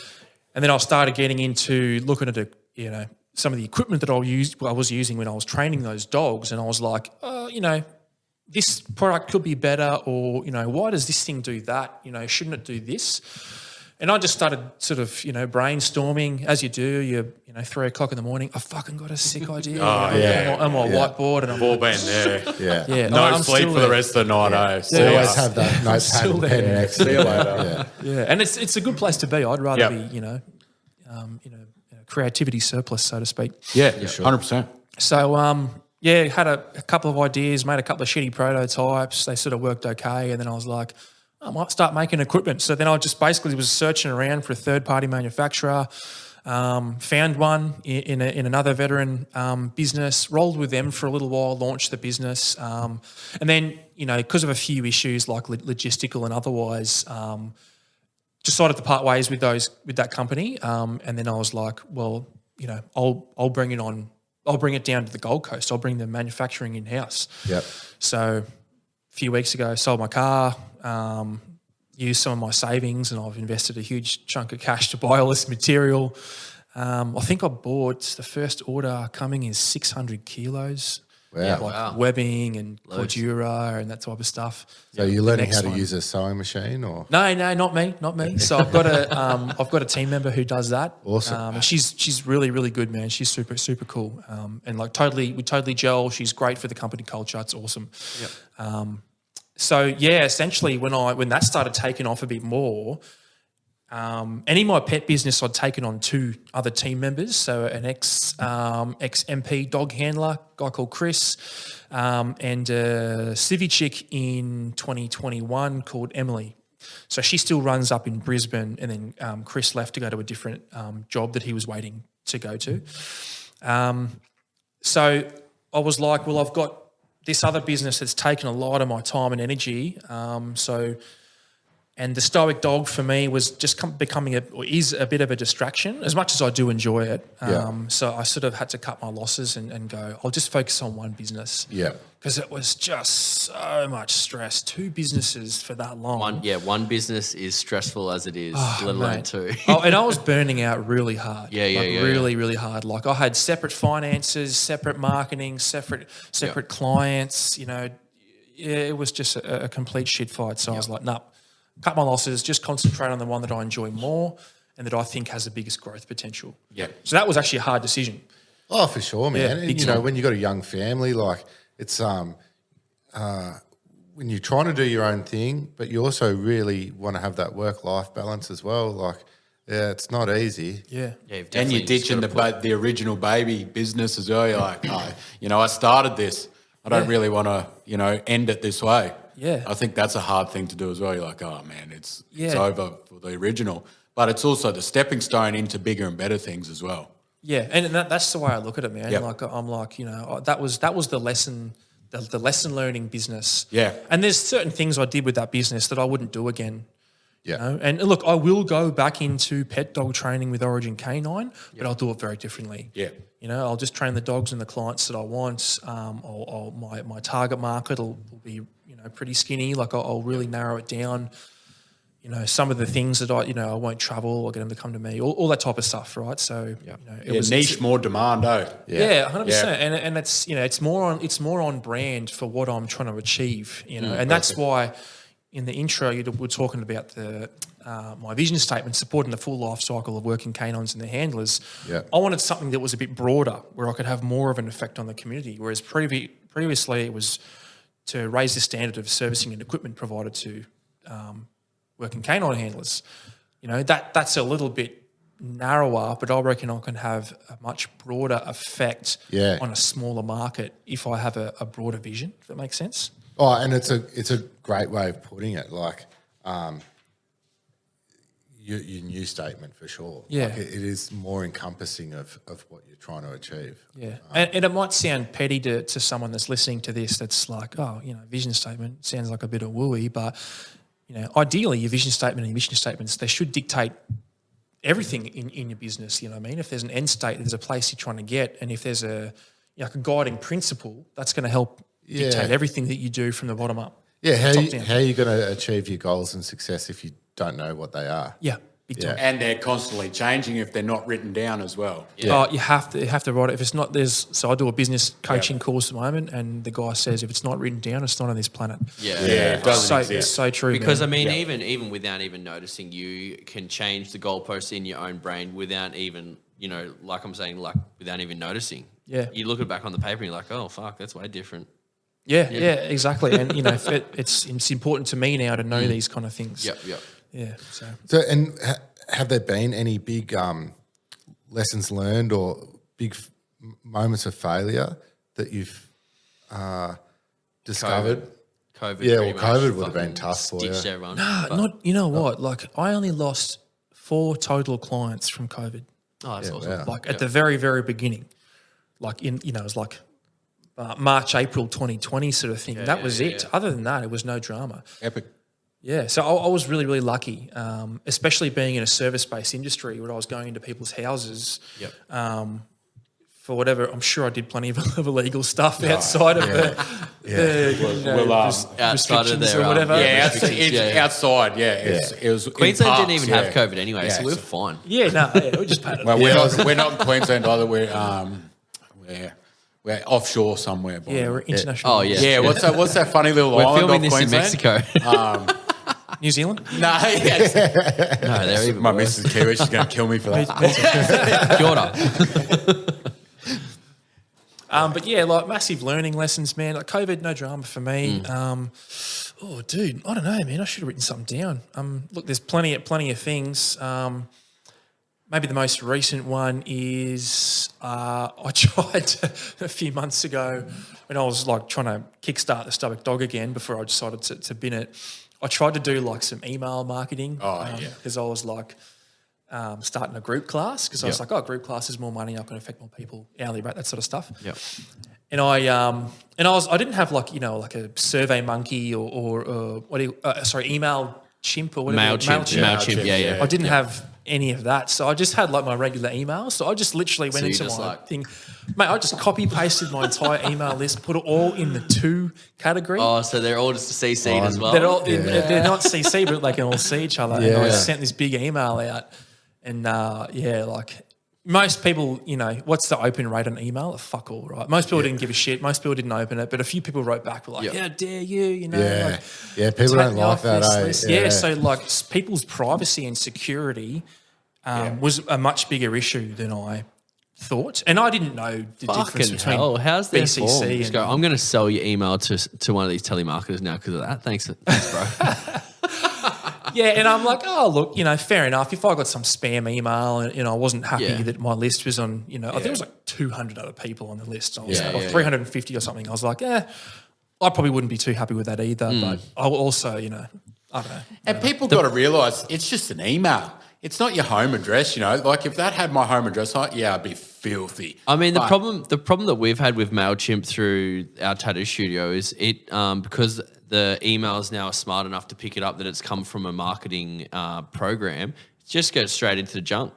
And then I started getting into looking at some of the equipment that I was using when I was training those dogs, and I was like, this product could be better, or why does this thing do that? Shouldn't it do this? And I just started sort of brainstorming, as you do. You 3 o'clock in the morning. I fucking got a sick idea. On my whiteboard, and I've all been there. Yeah. No sleep for the rest of the night. So you always have that notepad and pen next to you later. Yeah, and it's a good place to be. I'd rather be creativity surplus, so to speak. Yeah, 100%. So Yeah, had a couple of ideas, made a couple of shitty prototypes. They sort of worked okay, and then I was like, I might start making equipment. So then I just basically was searching around for a third-party manufacturer, found one in another veteran business, rolled with them for a little while, launched the business, and then, you know, because of a few issues like logistical and otherwise, decided to part ways with that company. And then I was like, well, you know, I'll bring it on. I'll bring it down to the Gold Coast. I'll bring the manufacturing in-house. Yep. So a few weeks ago, sold my car, used some of my savings, and I've invested a huge chunk of cash to buy all this material. I think I bought, the first order coming is 600 kilos. Wow. Like webbing and cordura and that type of stuff. So you're learning how to use a sewing machine, or? No, not me. So I've got a team member who does that. Awesome. And she's really, really good, man. She's super cool. And like we totally gel. She's great for the company culture. It's awesome. Yep. So yeah, essentially when that started taking off a bit more, and in my pet business, I'd taken on 2 other team members. So an ex MP dog handler, guy called Chris, and a civvy chick in 2021 called Emily. So she still runs up in Brisbane, and then Chris left to go to a different job that he was waiting to go to. So I was like, well, I've got this other business that's taken a lot of my time and energy. And the stoic dog for me was just is a bit of a distraction, as much as I do enjoy it. So I sort of had to cut my losses and go, I'll just focus on one business. Yeah. Because it was just so much stress. 2 businesses for that long. One business is stressful as it is, let alone mate. 2. And I was burning out really hard. Really, really hard. Like I had separate finances, separate marketing, separate clients. You know, it was just a complete shit fight. So I was like, nah. Cut my losses, just concentrate on the one that I enjoy more and that I think has the biggest growth potential. Yeah. So that was actually a hard decision. Oh, for sure, man. Yeah, And, big you know, time. when you've got a young family, like it's when you're trying to do your own thing, but you also really want to have that work-life balance as well. Like, yeah, it's not easy. Yeah. And you're ditching the original baby business as well. You're like, oh, you know, I started this. I don't really want to, you know, end it this way. Yeah. I think that's a hard thing to do as well. You're like, oh, man, it's Yeah. over for the original. But it's also the stepping stone into bigger and better things as well. Yeah, and that's the way I look at it, man. Yep. Like I'm like, you know, that was the lesson, the lesson learning business. Yeah. And there's certain things I did with that business that I wouldn't do again. Yeah. You know? And look, I will go back into pet dog training with Origin Canine, but I'll do it very differently. Yeah. You know, I'll just train the dogs and the clients that I want. My target market will be, you know, pretty skinny. Like I'll really narrow it down. You know, some of the things that I won't travel. I'll get them to come to me. All that type of stuff, right? So, you know, it was niche, more demand, oh. Yeah, 100%. And it's, you know, it's more on brand for what I'm trying to achieve. You know, and that's why in the intro we're talking about the my vision statement supporting the full life cycle of working canines and their handlers. Yeah. I wanted something that was a bit broader, where I could have more of an effect on the community. Whereas previously it was to raise the standard of servicing and equipment provided to working canine handlers. You know, that's a little bit narrower, but I reckon I can have a much broader effect on a smaller market if I have a broader vision, if that makes sense. Oh, and it's a great way of putting it. Like your new statement for sure. Yeah. Like it is more encompassing of what you're trying to achieve. Yeah, and it might sound petty to someone that's listening to this. That's like, oh, you know, vision statement sounds like a bit of wooey, but you know, ideally, your vision statement and your mission statements, they should dictate everything in your business. You know what I mean? If there's an end state, there's a place you're trying to get, and if there's a guiding principle, that's going to help dictate everything that you do from the bottom up. Yeah, how are you going to achieve your goals and success if you don't know what they are? Yeah, big time. And they're constantly changing if they're not written down as well. Oh, you have to write it. If it's not, so I do a business coaching course at the moment, and the guy says if it's not written down, it's not on this planet. It doesn't exist. It's so true. Because man. I mean, even without even noticing, you can change the goalposts in your own brain without even, you know, like I'm saying, like without even noticing. Yeah. You look it back on the paper and you're like, oh fuck, that's way different. Yeah, exactly. And you know, it's important to me now to know these kind of things. Yep. Yeah. So, and have there been any big lessons learned or big moments of failure that you've discovered. COVID. Yeah, pretty well, much COVID would have fucking been tough for you. stitched everyone. Not, you know what? Like, I only lost 4 total clients from COVID. Oh, that's Yeah, awesome. wow. Like at the very, very beginning, like it was like March, April 2020 sort of thing. That was it. Other than that, it was no drama. Epic. Yeah, so I was really, really lucky, especially being in a service-based industry where I was going into people's houses. Yep. For whatever, I'm sure I did plenty of illegal stuff outside of Outside of restrictions their or whatever. Outside. It was Queensland in didn't parks, even have COVID anyway, so Yeah, we were so- fine. Yeah, we just paid it. Well, we're not in Queensland either. We're offshore somewhere. By Yeah, we're international. Oh, yeah. Yeah, what's that funny little We're island filming off this in Queensland? Mexico. New Zealand? No, yes. No, they're even My worse. missus Kiwi, she's going to kill me for that. Kia ora. But yeah, like massive learning lessons, man. Like COVID, no drama for me. Oh, dude, I don't know, man. I should have written something down. Look, there's plenty of things. Maybe the most recent one is I tried a few months ago when I was like trying to kickstart the Stubbock Dog again before I decided to bin it. I tried to do like some email marketing. Because I was like starting a group class because I was like, group class is more money, I can affect more people, hourly rate, that sort of stuff. Yep. And I didn't have like a Survey Monkey or email chimp or whatever. MailChimp, yeah. I didn't have any of that, so I just had like my regular email. So I just literally went So you into just my like- thing, mate. I just copy pasted my entire email list, put it all in the 2 category. Oh, so they're all just CC'd as well. They're not CC, but they can all see each other. And I sent this big email out, and like most people, what's the open rate on email? Fuck all, right? Most people didn't give a shit. Most people didn't open it, but a few people wrote back, were like, "How dare you?" Yeah, like, people take don't me like off that, this eh? list. Yeah, so like people's privacy and security was a much bigger issue than I thought, and I didn't know the difference Fucking between hell. How's their BCC form? and Just go, I'm going to sell your email to one of these telemarketers now because of that. Thanks, bro. Yeah, and I'm like, oh, look, fair enough. If I got some spam email and I wasn't happy Yeah. that my list was on, I think it was like 200 other people on the list. I was Yeah, or 350 or something. I was like, I probably wouldn't be too happy with that either. But I will also, I don't know. And people got to realise it's just an email. It's not your home address, Like if that had my home address on it, I'd be filthy. I mean, the problem that we've had with MailChimp through our tattoo studio is it because the emails now are smart enough to pick it up that it's come from a marketing program. It just goes straight into the junk.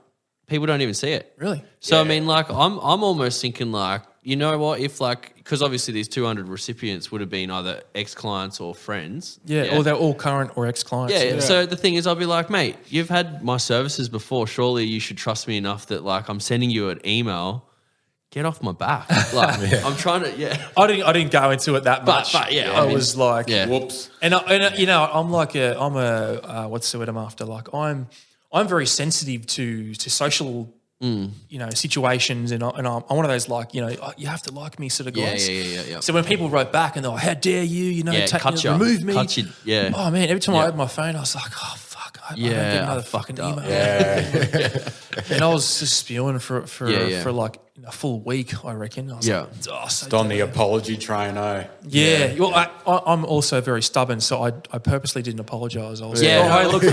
People don't even see it. Really? So I mean, like, I'm almost thinking like, you know what? If like, because obviously these 200 recipients would have been either ex-clients or friends. Yeah, or they're all current or ex-clients. Yeah. So the thing is, I'll be like, mate, you've had my services before. Surely you should trust me enough that like I'm sending you an email. Get off my back. Like I'm trying to. I didn't go into it that much. But yeah, I was like, Whoops. And I'm like what's the word I'm after? Like I'm very sensitive to social, situations, and I'm one of those like, you have to like me sort of guys. Yeah. So when people wrote back and they're like, how dare you, remove me. Cut you, yeah. Oh man, every time I opened my phone, I was like, oh fuck, I don't get another fucking email. And I was just spewing for like a full week, I reckon. I was like, so On the apology train, Yeah. Well, I'm also very stubborn, so I purposely didn't apologise. I was Yeah. like, oh, look,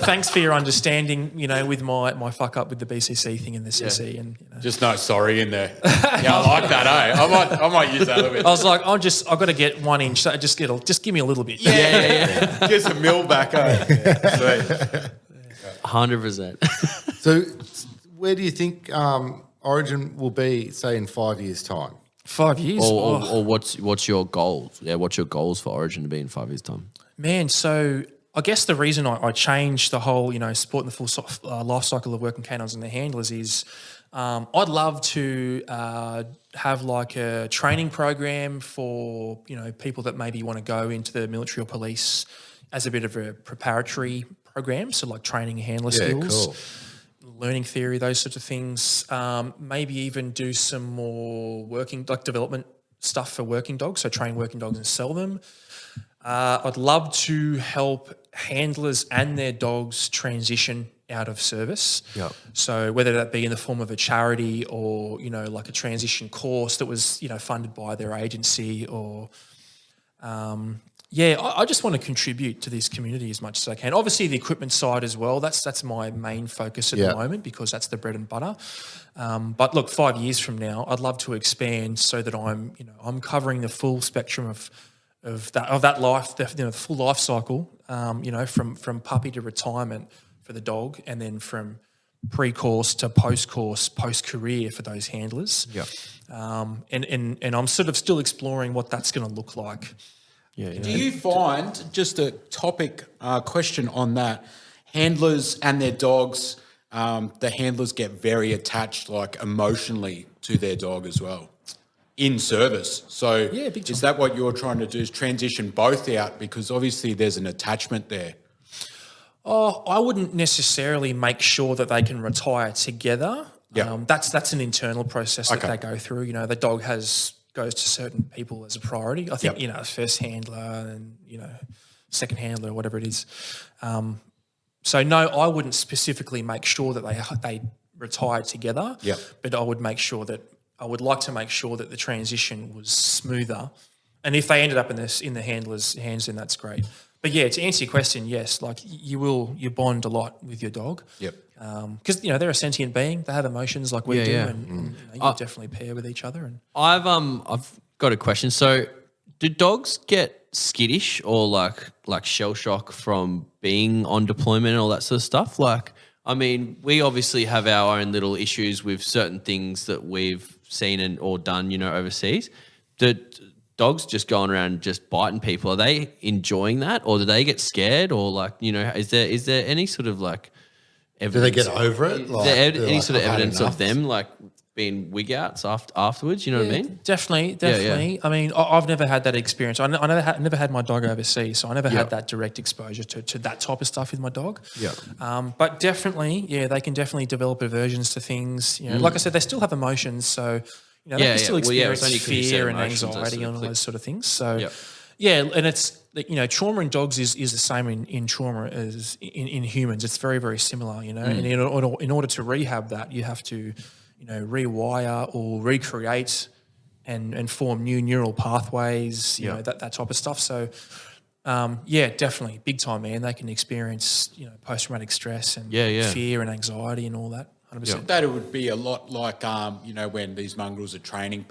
thanks for your understanding, with my fuck up with the BCC thing and the CC. And Just no sorry in there. Yeah, I like that, I might use that a little bit. I was like, I've got to get 1 inch. So just give me a little bit. Yeah. Get some mill back, Sweet. 100%. So where do you think Origin will be, say, in 5 years' time? 5 years. Or what's your goals? Yeah, what's your goals for Origin to be in 5 years' time? Man, so I guess the reason I changed the whole, support the full life cycle of working canines and their handlers is I'd love to have like a training program for, people that maybe want to go into the military or police as a bit of a preparatory program. So like training handler skills. Cool. Learning theory, those sorts of things. Maybe even do some more development stuff for working dogs. So train working dogs and sell them. I'd love to help handlers and their dogs transition out of service. Yep. So whether that be in the form of a charity or, you know, like a transition course that was, you know, funded by their agency or, I just want to contribute to this community as much as I can. Obviously, the equipment side as well. That's my main focus at the moment because that's the bread and butter. But look, 5 years from now, I'd love to expand so that I'm covering the full spectrum of that life, the full life cycle. From puppy to retirement for the dog, and then from pre-course to post-course, post-career for those handlers. Yeah. And I'm sort of still exploring what that's going to look like. Yeah. Do you find, just a topic question on that, handlers and their dogs, the handlers get very attached, like emotionally, to their dog as well in service? So big time. is that what you're trying to do, is transition both out? Because obviously there's an attachment there. Oh, I wouldn't necessarily make sure that they can retire together. Yeah. That's an internal process that Okay. they go through. You know, the dog goes to certain people as a priority. I think, first handler and, second handler, whatever it is. So no, I wouldn't specifically make sure that they retire together. Yep. But I would like to make sure that the transition was smoother. And if they ended up in the handler's hands, then that's great. But yeah, to answer your question, yes, like you bond a lot with your dog. Yep. Because they're a sentient being; they have emotions like we do, yeah. and you definitely pair with each other. And I've got a question. So, do dogs get skittish or like shell shock from being on deployment and all that sort of stuff? Like, I mean, we obviously have our own little issues with certain things that we've seen or done, overseas. Do dogs just going around just biting people, are they enjoying that, or do they get scared, or is there any sort of like evidence? Do they get over it? Is there any sort of evidence of them like being wig outs afterwards? You know what I mean? Definitely. Yeah. I mean, I've never had that experience. I never had my dog overseas, so I never had that direct exposure to that type of stuff with my dog. Yeah. But definitely, they can definitely develop aversions to things. Like I said, they still have emotions, so they can still experience only 'cause you said fear and emotions, I anxiety sort of and all clicked. those sort of things. So, and it's trauma in dogs is the same in trauma as in humans. It's very, very similar. And in order to rehab that, you have to rewire or recreate and form new neural pathways, that type of stuff. So, definitely, big time, man. They can experience, post-traumatic stress and fear and anxiety and all that, 100%. That it would be a lot like, when these mongrels are training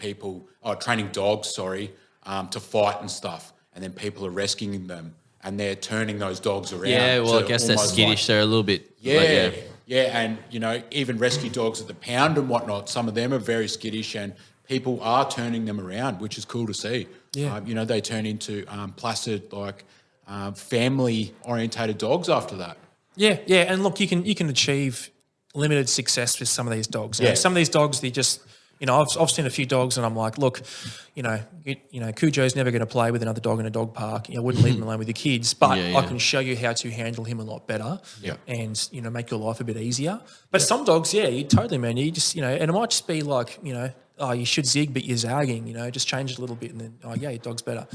dogs, to fight and stuff, and then people are rescuing them and they're turning those dogs around. Yeah, well, I guess they're skittish. They're a little bit. And even rescue dogs at the pound and whatnot, some of them are very skittish, and people are turning them around, which is cool to see. Yeah. They turn into placid, family orientated dogs after that. Yeah, and look, you can achieve limited success with some of these dogs. Some of these dogs, they just, I've seen a few dogs, and I'm like, look, Cujo's never going to play with another dog in a dog park. I wouldn't leave him alone with the kids, but I can show you how to handle him a lot better, and make your life a bit easier. But some dogs, you totally, man. You just, and it might just be like, oh, you should zig, but you're zagging. Just change it a little bit, and then your dog's better.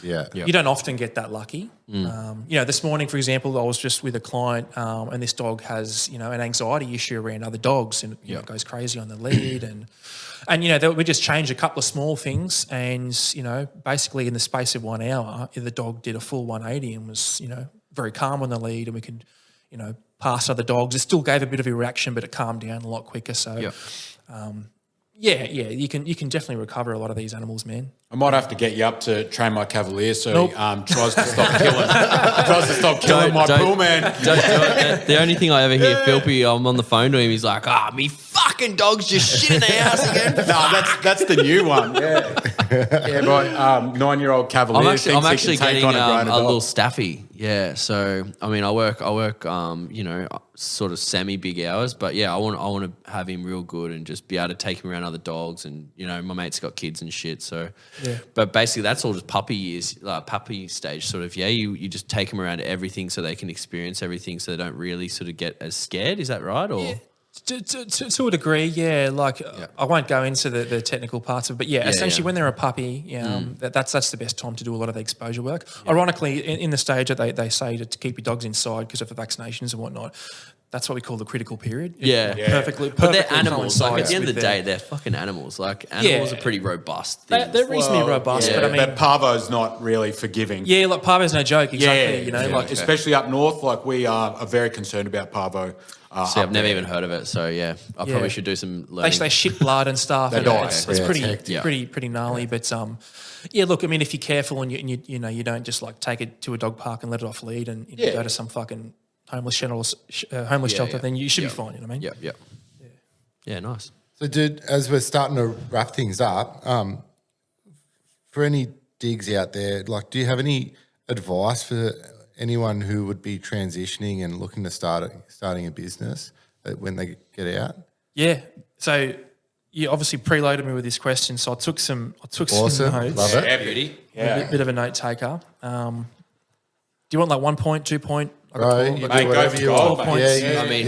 Yeah. You don't often get that lucky. This morning, for example, I was just with a client, and this dog has, an anxiety issue around other dogs, and it goes crazy on the lead, and we just changed a couple of small things, and basically in the space of 1 hour, the dog did a full 180 and was very calm on the lead, and we could pass other dogs. It still gave a bit of a reaction, but it calmed down a lot quicker. So. You can definitely recover a lot of these animals, man. I might have to get you up to train my cavalier so he tries to stop killing my pool man. Don't do it. The only thing I ever hear Philpy, I'm on the phone to him, he's like, me fucking dog's just shit in the house again. No, that's the new one. Yeah. My 9-year-old cavalier I'm actually getting a dog. little staffy. Yeah, so I mean, I work, sort of semi big hours, but I want to have him real good and just be able to take him around other dogs, and my mate's got kids and shit. So, but basically that's all just puppy years, puppy stage sort of. You just take them around everything so they can experience everything, so they don't really sort of get as scared. Is that right? Or to a degree, I won't go into the technical parts of it, but essentially when they're a puppy, that's the best time to do a lot of the exposure work. Ironically, in the stage that they say to keep your dogs inside because of the vaccinations and whatnot, That's what we call the critical period. Yeah. Perfectly. But they're animals. Like, at coincides the end of with the day, they're fucking animals. Like, animals are pretty robust things. They're reasonably robust, but I mean, but parvo's not really forgiving. yeah, like parvo's no joke. Exactly. Like especially up north, like we are very concerned about parvo. See, I've never even heard of it. So, yeah, I probably should do some learning. they shit blood and stuff. They and die. It's Yeah, pretty gnarly. But look, I mean, if you're careful and you don't just like take it to a dog park and let it off lead and go to some fucking homeless shelter, then you should be fine. You know what I mean? Yeah, nice. So, dude, as we're starting to wrap things up, for any digs out there, like, do you have any advice for anyone who would be transitioning and looking to starting a business when they get out? Yeah. So you obviously preloaded me with this question, so I took some Awesome. notes. Love it. Yeah, beauty. A bit of a note taker. Do you want like 1 point, 2 point? Right, you Mate, do go whatever for you gold, want. mate. Yeah, I mean,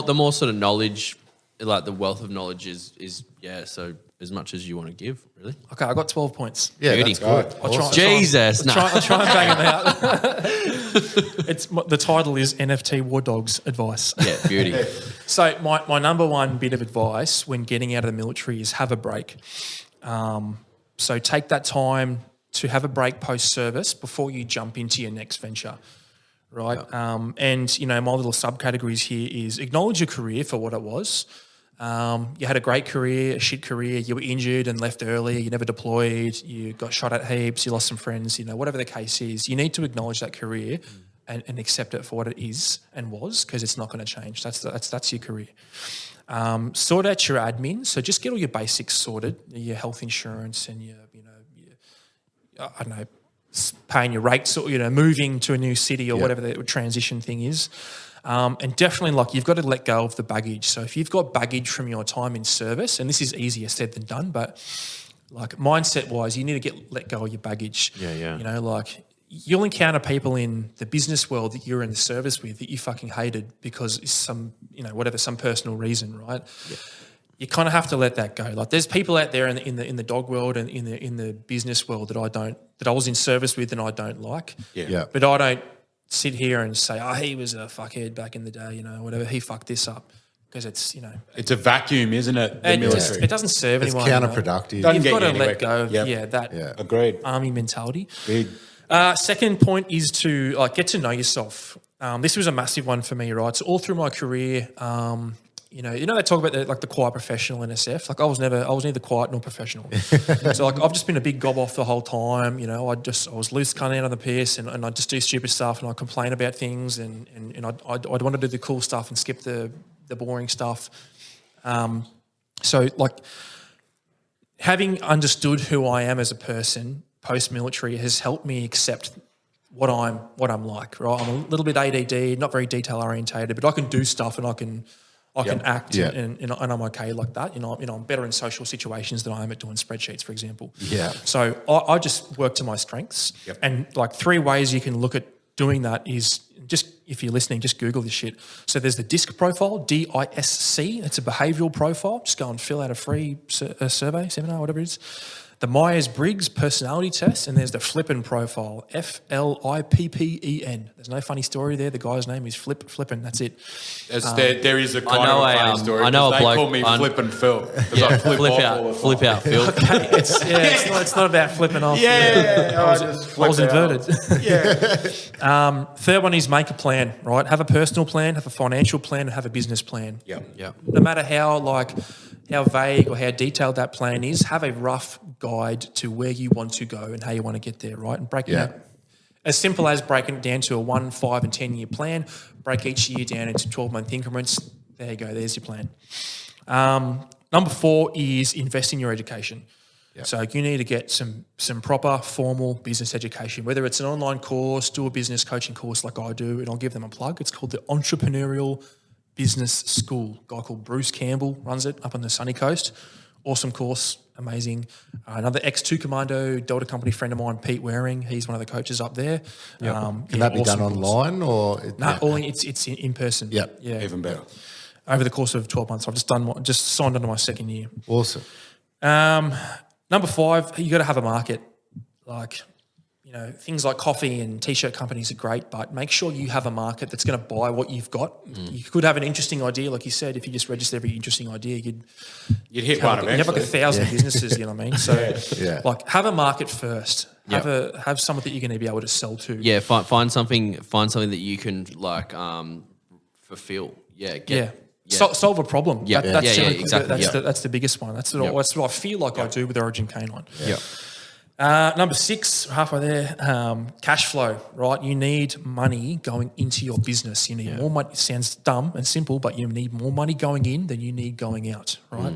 the more sort of knowledge, like the wealth of knowledge is so as much as you want to give, really. Okay, I got 12 points. yeah, Beauty. that's good. I'll try- Awesome. Jesus, I'll try and bang them out. The title is NFT Wardogs Advice. Yeah, beauty. So my number one bit of advice when getting out of the military is have a break. So take that time to have a break post-service before you jump into your next venture, right? And, my little subcategories here is acknowledge your career for what it was. You had a great career, a shit career, you were injured and left early, you never deployed, you got shot at heaps, you lost some friends, whatever the case is, you need to acknowledge that career and accept it for what it is and was, because it's not going to change. That's your career. Sort out your admin. So just get all your basics sorted, your health insurance and your I don't know, paying your rates or, moving to a new city or whatever the transition thing is. And definitely, like, you've got to let go of the baggage. So if you've got baggage from your time in service, and this is easier said than done, but like mindset-wise, you need to let go of your baggage. Yeah. Like you'll encounter people in the business world that you're in the service with that you fucking hated because some personal reason, right? Yeah. You kind of have to let that go. Like there's people out there in the dog world and in the business world that I was in service with and I don't like. Yeah. But I don't sit here and say, he was a fuckhead back in the day, whatever, he fucked this up. Because it's, It's a vacuum, isn't it, the military? It doesn't serve It's anyone. counterproductive. Doesn't You've get got you to let anywhere. go of that Agreed. army mentality. Big. Second point is to get to know yourself. This was a massive one for me, right? So all through my career, they talk about the quiet professional in SF. Like I was neither quiet nor professional. So like I've just been a big gob off the whole time. I was loose cunning out on the piss and I just do stupid stuff and I complain about things and I'd want to do the cool stuff and skip the boring stuff. So like having understood who I am as a person post-military has helped me accept what I'm like, right? I'm a little bit ADD, not very detail orientated, but I can do stuff and I can act and I'm okay like that. I'm better in social situations than I am at doing spreadsheets, for example. Yeah. So I just work to my strengths. Yep. And like 3 ways you can look at doing that is just, if you're listening, just Google this shit. So there's the DISC profile, D-I-S-C. It's a behavioural profile. Just go and fill out a free survey, seminar, whatever it is. The Myers-Briggs personality test, and there's the Flippen profile, F-L-I-P-P-E-N. There's no funny story there. The guy's name is Flippen. That's it. There is a kind of a funny story. I know a they bloke. call me Flippin' Phil. Because I flip off all the time. Flip out, Phil. Okay, it's not about flipping off. I was inverted. Third one is make a plan, right? Have a personal plan, have a financial plan, and have a business plan. Yeah. No matter how vague or how detailed that plan is, have a rough guide to where you want to go and how you want to get there, right? And break it out. As simple as breaking it down to a 1, 5 and 10 year plan, break each year down into 12-month increments. There you go, there's your plan. Number 4 is invest in your education. Yep. So you need to get some proper formal business education, whether it's an online course, do a business coaching course like I do, and I'll give them a plug. It's called the Entrepreneurial Business School. A guy called Bruce Campbell runs it up on the sunny coast. Awesome course, amazing. Another ex-2 Commando Delta Company friend of mine, Pete Waring, he's one of the coaches up there. Can that be done online or? It's in person. Yep. Yeah, Even better. Over the course of 12 months, I've just signed on to my second year. Awesome. Number 5, you got to have a market. Like, things like coffee and t-shirt companies are great, but make sure you have a market that's going to buy what you've got. You could have an interesting idea, like you said. If you just register every interesting idea, you'd hit one eventually. You have like 1,000 businesses. You know what I mean? So, like, have a market first. Have something that you're going to be able to sell to. Yeah, find something that you can like fulfill. Solve a problem. Exactly. That's the biggest one. That's what I feel like I do with Origin Canine. Yeah. Number 6, halfway there, cash flow, right? You need money going into your business. You need more money. It sounds dumb and simple, but you need more money going in than you need going out, right?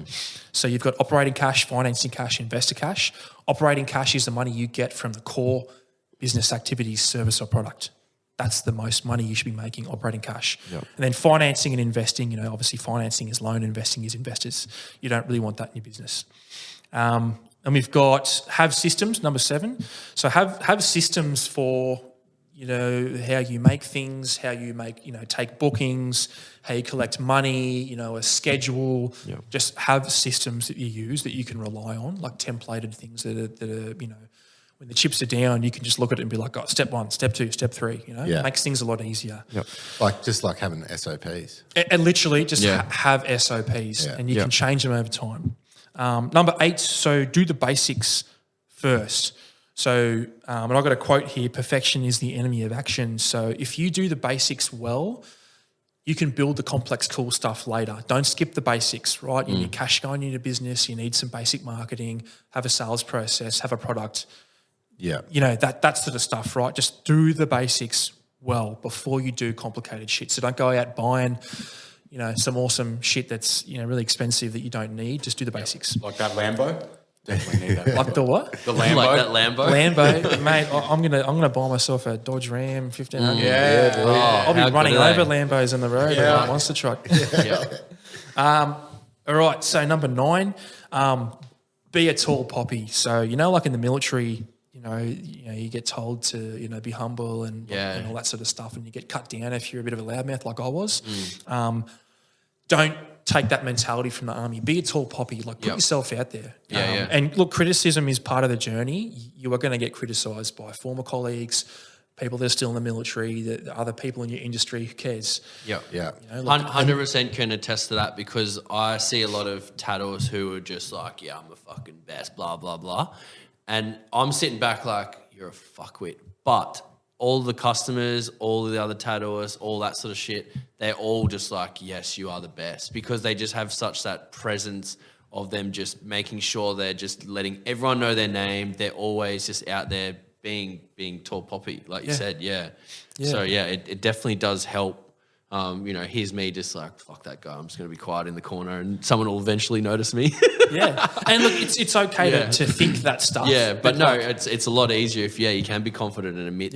So you've got operating cash, financing cash, investor cash. Operating cash is the money you get from the core business activities, service or product. That's the most money you should be making, operating cash. Yep. And then financing and investing, obviously financing is loan, investing is investors. You don't really want that in your business. And we've got have systems, number 7. So have systems for, how you make things, how you take bookings, how you collect money, a schedule. Yep. Just have systems that you use that you can rely on, like templated things that are when the chips are down, you can just look at it and be like, step 1, step 2, step 3, It makes things a lot easier. Yep. Just like having SOPs. And literally just have SOPs and you can change them over time. Number 8, so do the basics first. So, and I've got a quote here, perfection is the enemy of action. So if you do the basics well, you can build the complex, cool stuff later. Don't skip the basics, right? You need cash going into business. You need some basic marketing, have a sales process, have a product. Yeah. That sort of stuff, right? Just do the basics well before you do complicated shit. So don't go out buying, some awesome shit that's, really expensive that you don't need. Just do the basics. Like that Lambo? Definitely need that. Like the what? The Lambo. Like that Lambo? Lambo. Mate, I'm gonna buy myself a Dodge Ram 1500. Yeah. I'll be running good are over they? Lambos on the road. Yeah. Like monster truck. All right, so number 9, be a tall poppy. So, like in the military, you get told to, be humble and all that sort of stuff, and you get cut down if you're a bit of a loudmouth like I was. Don't take that mentality from the army. Be a tall poppy. Like, put yourself out there. And look, criticism is part of the journey. You are going to get criticised by former colleagues, people that are still in the military, the other people in your industry. Who cares? Yeah. 100% can attest to that, because I see a lot of tattooers who are just like, I'm the fucking best, blah, blah, blah. And I'm sitting back like, you're a fuckwit. But all the customers, all the other tattooers, all that sort of shit, they're all just like, yes, you are the best, because they just have such that presence of them just making sure they're just letting everyone know their name. They're always just out there being tall poppy, like you said. So it definitely does help. Here's me just like, fuck that guy, I'm just going to be quiet in the corner and someone will eventually notice me. And look, it's okay to think that stuff. But no, it's a lot easier if you can be confident and admit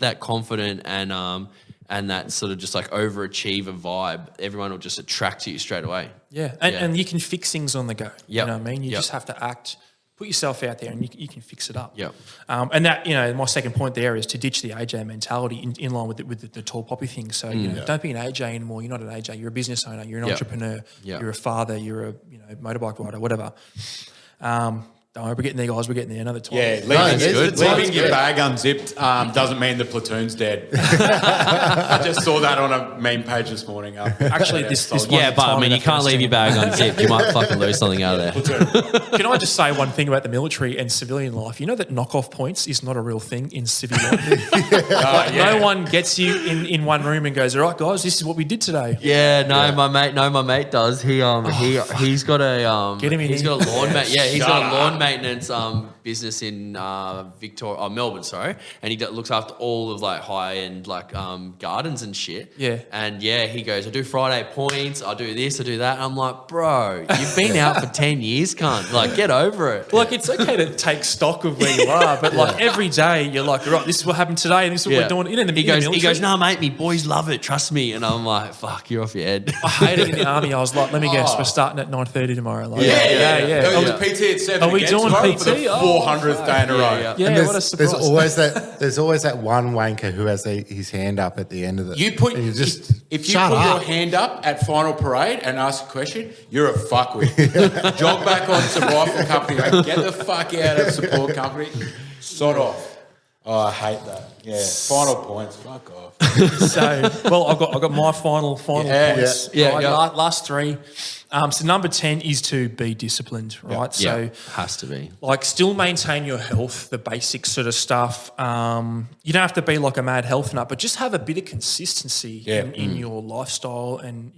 that confident and that sort of just like overachiever vibe. Everyone will just attract to you straight away. And you can fix things on the go. You know what I mean? You Yep. just have to act. Put yourself out there and you can fix it up. Yep. And that, my second point there is to ditch the AJ mentality in line with the tall poppy thing. So, don't be an AJ anymore. You're not an AJ. You're a business owner. You're an entrepreneur. You're a father. You're a motorbike rider, whatever. Don't worry, we're getting there, guys. We're getting there another time. Leaving your bag unzipped doesn't mean the platoon's dead. I just saw that on a meme page this morning. Actually, this but I mean, you can't leave your bag unzipped. You might fucking lose something out of there. Can I just say one thing about the military and civilian life? You know that knockoff points is not a real thing in civilian life. No one gets you in one room and goes, all right, guys, this is what we did today. My mate does. He's got a he's got a lawn he's got a lawn maintenance business in Melbourne, and he looks after all of like high end gardens and shit. And he goes, I do Friday points, I do this, I do that. And I'm like, bro, you've been out for 10 years, cunt. Like, get over it. Like, it's okay to take stock of where you are, but like every day you're like, right, this is what happened today, and this is what we're doing. He goes, no, mate, me boys love it, trust me. And I'm like, fuck, you're off your head. I hated in the army. I was like, let me guess, we're starting at 9:30 tomorrow. Like, It was PT at 7 Are we doing PT? For the 400th day in a row. What a surprise. There's always that one wanker who has his hand up at the end of it. If you put your hand up at final parade and ask a question, you're a fuckwit. Jog back onto rifle company, mate. Get the fuck out of support company. Sod off. Oh, I hate that. Yeah. Final points. Fuck off. So, well, I've got my final Yeah, points. yeah, right? yeah. Last three. So number 10 is to be disciplined, right? So has to be. like still maintain your health, the basic sort of stuff. You don't have to be like a mad health nut, but just have a bit of consistency in your lifestyle, and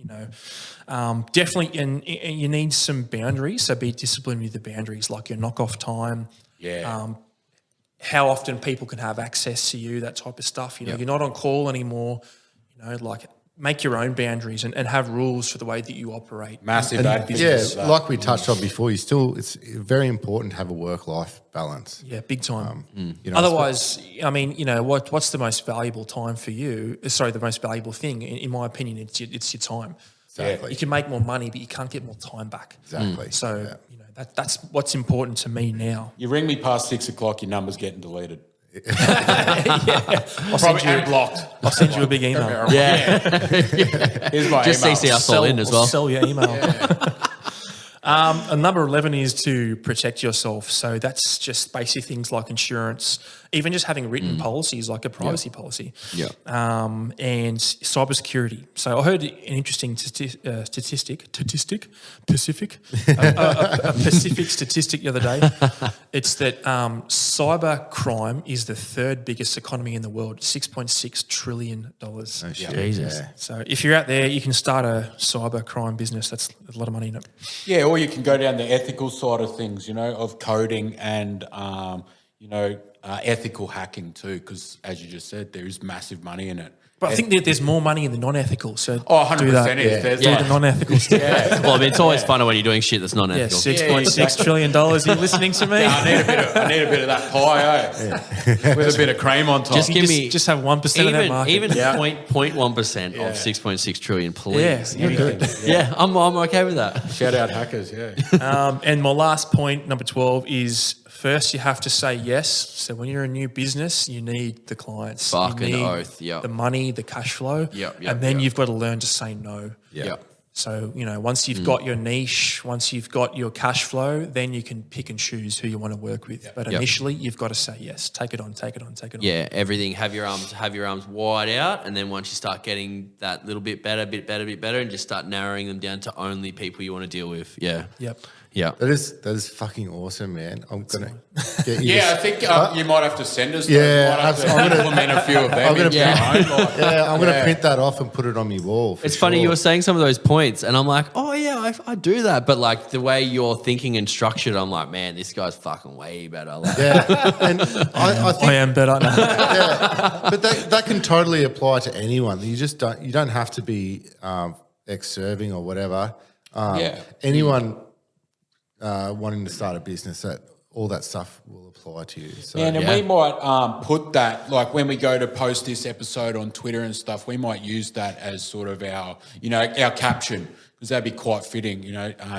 definitely. And you need some boundaries. So be disciplined with the boundaries, like your knock off time. Yeah. How often people can have access to you, that type of stuff. You're not on call anymore. Like make your own boundaries and have rules for the way that you operate. Massive advocacy. Like we touched on before, it's very important to have a work-life balance. Yeah, big time. Otherwise, I mean, what's the most valuable time for you? Sorry, the most valuable thing, in my opinion, it's your time. Exactly. You can make more money, but you can't get more time back. Exactly. So, that's what's important to me now. You ring me past 6 o'clock, your number's getting deleted. I'll send you a big email. Yeah. Here's my Just email. CC us all in as well. Sell your email. And number 11 is to protect yourself. So that's just basic things like insurance, even just having written policies like a privacy policy. Yeah. And cybersecurity. So I heard an interesting statistic the other day. It's that cyber crime is the third biggest economy in the world, $6.6 trillion. oh, shit. Jesus. Yeah. So if you're out there, you can start a cyber crime business. That's a lot of money in it. Yeah, or you can go down the ethical side of things, of coding and, ethical hacking too, because as you just said, there is massive money in it. But I think that there's more money in the non-ethical. So 100% is. There's do the non-ethical stuff. Well, I mean, it's always funner when you're doing shit that's not Yeah, ethical. $6.6 trillion. Are you listening to me? I need a bit of that pie, with a bit of cream on top. Just give me Just have 1% of that market. even 0.1% of 6.6 trillion, please. Yeah, Good. Yeah, I'm okay with that. Shout out hackers, And my last point, number 12, is first you have to say yes. So when you're a new business, you need the clients. Fucking you need oath, yeah. the money, the cash flow. And then you've got to learn to say no. Yeah. So, once you've got your niche, once you've got your cash flow, then you can pick and choose who you want to work with. But initially, you've got to say yes. Take it on. Yeah, everything. Have your arms wide out, and then once you start getting that little bit better, and just start narrowing them down to only people you want to deal with. Yeah. Yep. Yeah. That is fucking awesome, man. I'm gonna get you. I think you might have to send us. Yeah, I'm going to implement a few of them. I'm gonna I'm I'm gonna print that off and put it on my wall. It's funny you were saying some of those points, and I'm like, oh yeah, I do that. But like the way you're thinking and structured, I'm like, man, this guy's fucking way better. Like, and I think, I am better. but that can totally apply to anyone. You don't have to be ex-serving or whatever. Anyone wanting to start a business, all that stuff will apply to you. So and we might put that, like when we go to post this episode on Twitter and stuff, we might use that as sort of our caption, because that'd be quite fitting,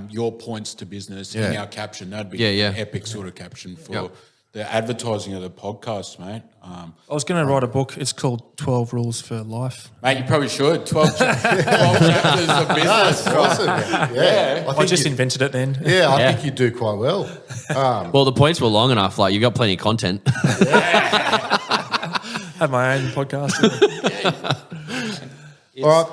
your points to business in our caption. That'd be an epic sort of caption for the advertising of the podcast, mate. I was going to write a book. It's called 12 Rules for Life. Mate, you probably should. 12 chapters of business. that's awesome. Yeah. I just invented it then. Yeah, I think you do quite well. well, the points were long enough. Like you got plenty of content. Have my own podcast. All right.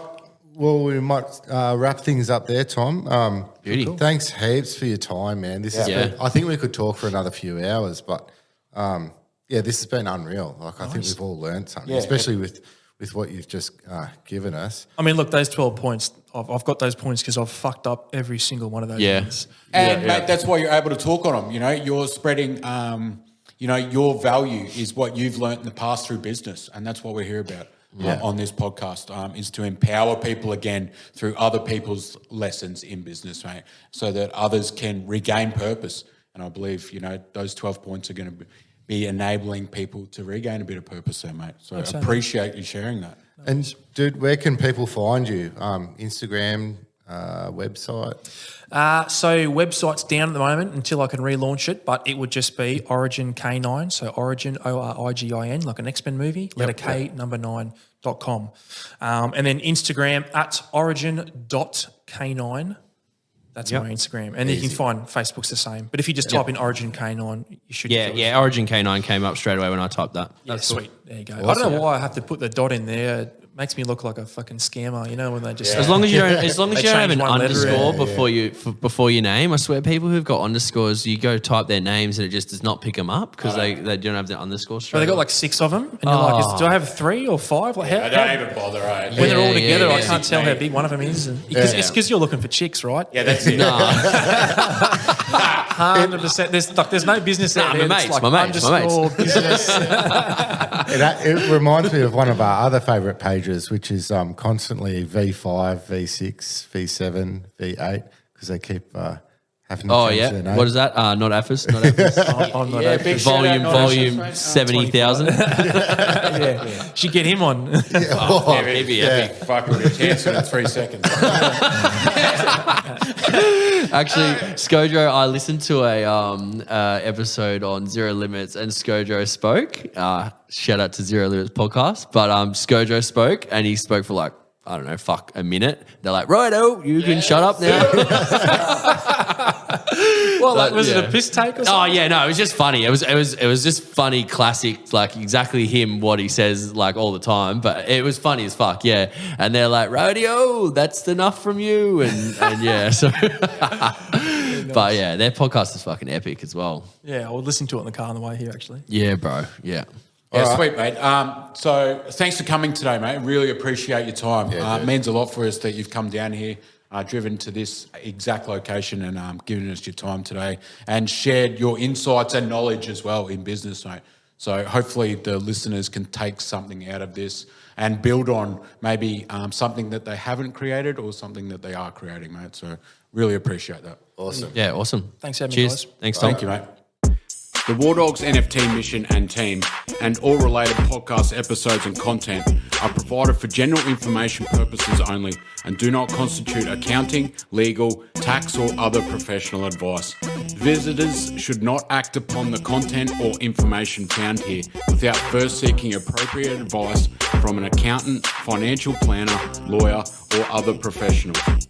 Well, we might wrap things up there, Tom. Beauty. Thanks heaps for your time, man. This has been, I think we could talk for another few hours, but this has been unreal. Like I think we've all learned something, especially with what you've just given us. I mean, look, those 12 points, I've got those points because I've fucked up every single one of those things. And mate, that's why you're able to talk on them. You're spreading, your value is what you've learnt in the past through business, and that's what we're here about. On this podcast is to empower people again through other people's lessons in business, mate, so that others can regain purpose. And I believe, those 12 points are going to be enabling people to regain a bit of purpose there, mate. So I appreciate you sharing that. And, dude, where can people find you? Instagram, website? So website's down at the moment until I can relaunch it, but it would just be Origin K9, so Origin, ORIGIN, like an X-Men movie, letter K, number 9.com. And then Instagram at origin.k9. That's Yep. my Instagram. And you can find Facebook's the same. But if you just type in Origin Canine, you should get Yeah, Origin Canine came up straight away when I typed that. Yeah, sweet. There you go. I don't know why I have to put the dot in there. It makes me look like a fucking scammer, when they just... As long as you don't, have an one letter underscore in. before your name, I swear people who've got underscores, you go type their names and it just does not pick them up because they don't have the underscore straight. But they got like 6 of them, and you're like, do I have 3 or 5? Like, I don't even bother, right? when they're all together, I yeah. can't tell how big one of them is. It's because you're looking for chicks, right? Yeah, that's it. 100%. There's no business out there. my that's mates, like my mates. underscore business. It reminds me of one of our other favourite pages, which is constantly V5, V6, V7, V8, because they keep having to change their name. What is that? Not AFIS. Not AFIS. I'm not open. Volume 70,000. Yeah. Should get him on. He'd be epic. Fuck, we'll get cancer in 3 seconds. Actually, Skojo, I listened to a episode on Zero Limits, and Skojo spoke. Shout out to Zero Limits podcast, but Skojo spoke, and he spoke for like, I don't know, a minute. They're like, righto, you can shut up now. Well, like, was it a piss take or something? Oh yeah, no, it was just funny. It was just funny, classic, like exactly him, what he says like all the time. But it was funny as fuck, yeah. And they're like, "Radio, that's enough from you," and yeah. So, but yeah, their podcast is fucking epic as well. Yeah, I would listen to it in the car on the way here, actually. Yeah, bro. Yeah. Yeah, sweet, mate. So thanks for coming today, mate. Really appreciate your time. It means a lot for us that you've come down here, driven to this exact location and given us your time today and shared your insights and knowledge as well in business, mate. So hopefully the listeners can take something out of this and build on maybe something that they haven't created or something that they are creating, mate. So really appreciate that. Awesome. Yeah, awesome. Thanks for having me, Cheers. guys. Thanks, Tom. Thank you, mate. The Wardogs NFT mission and team and all related podcast episodes and content are provided for general information purposes only and do not constitute accounting, legal, tax or other professional advice. Visitors should not act upon the content or information found here without first seeking appropriate advice from an accountant, financial planner, lawyer or other professionals.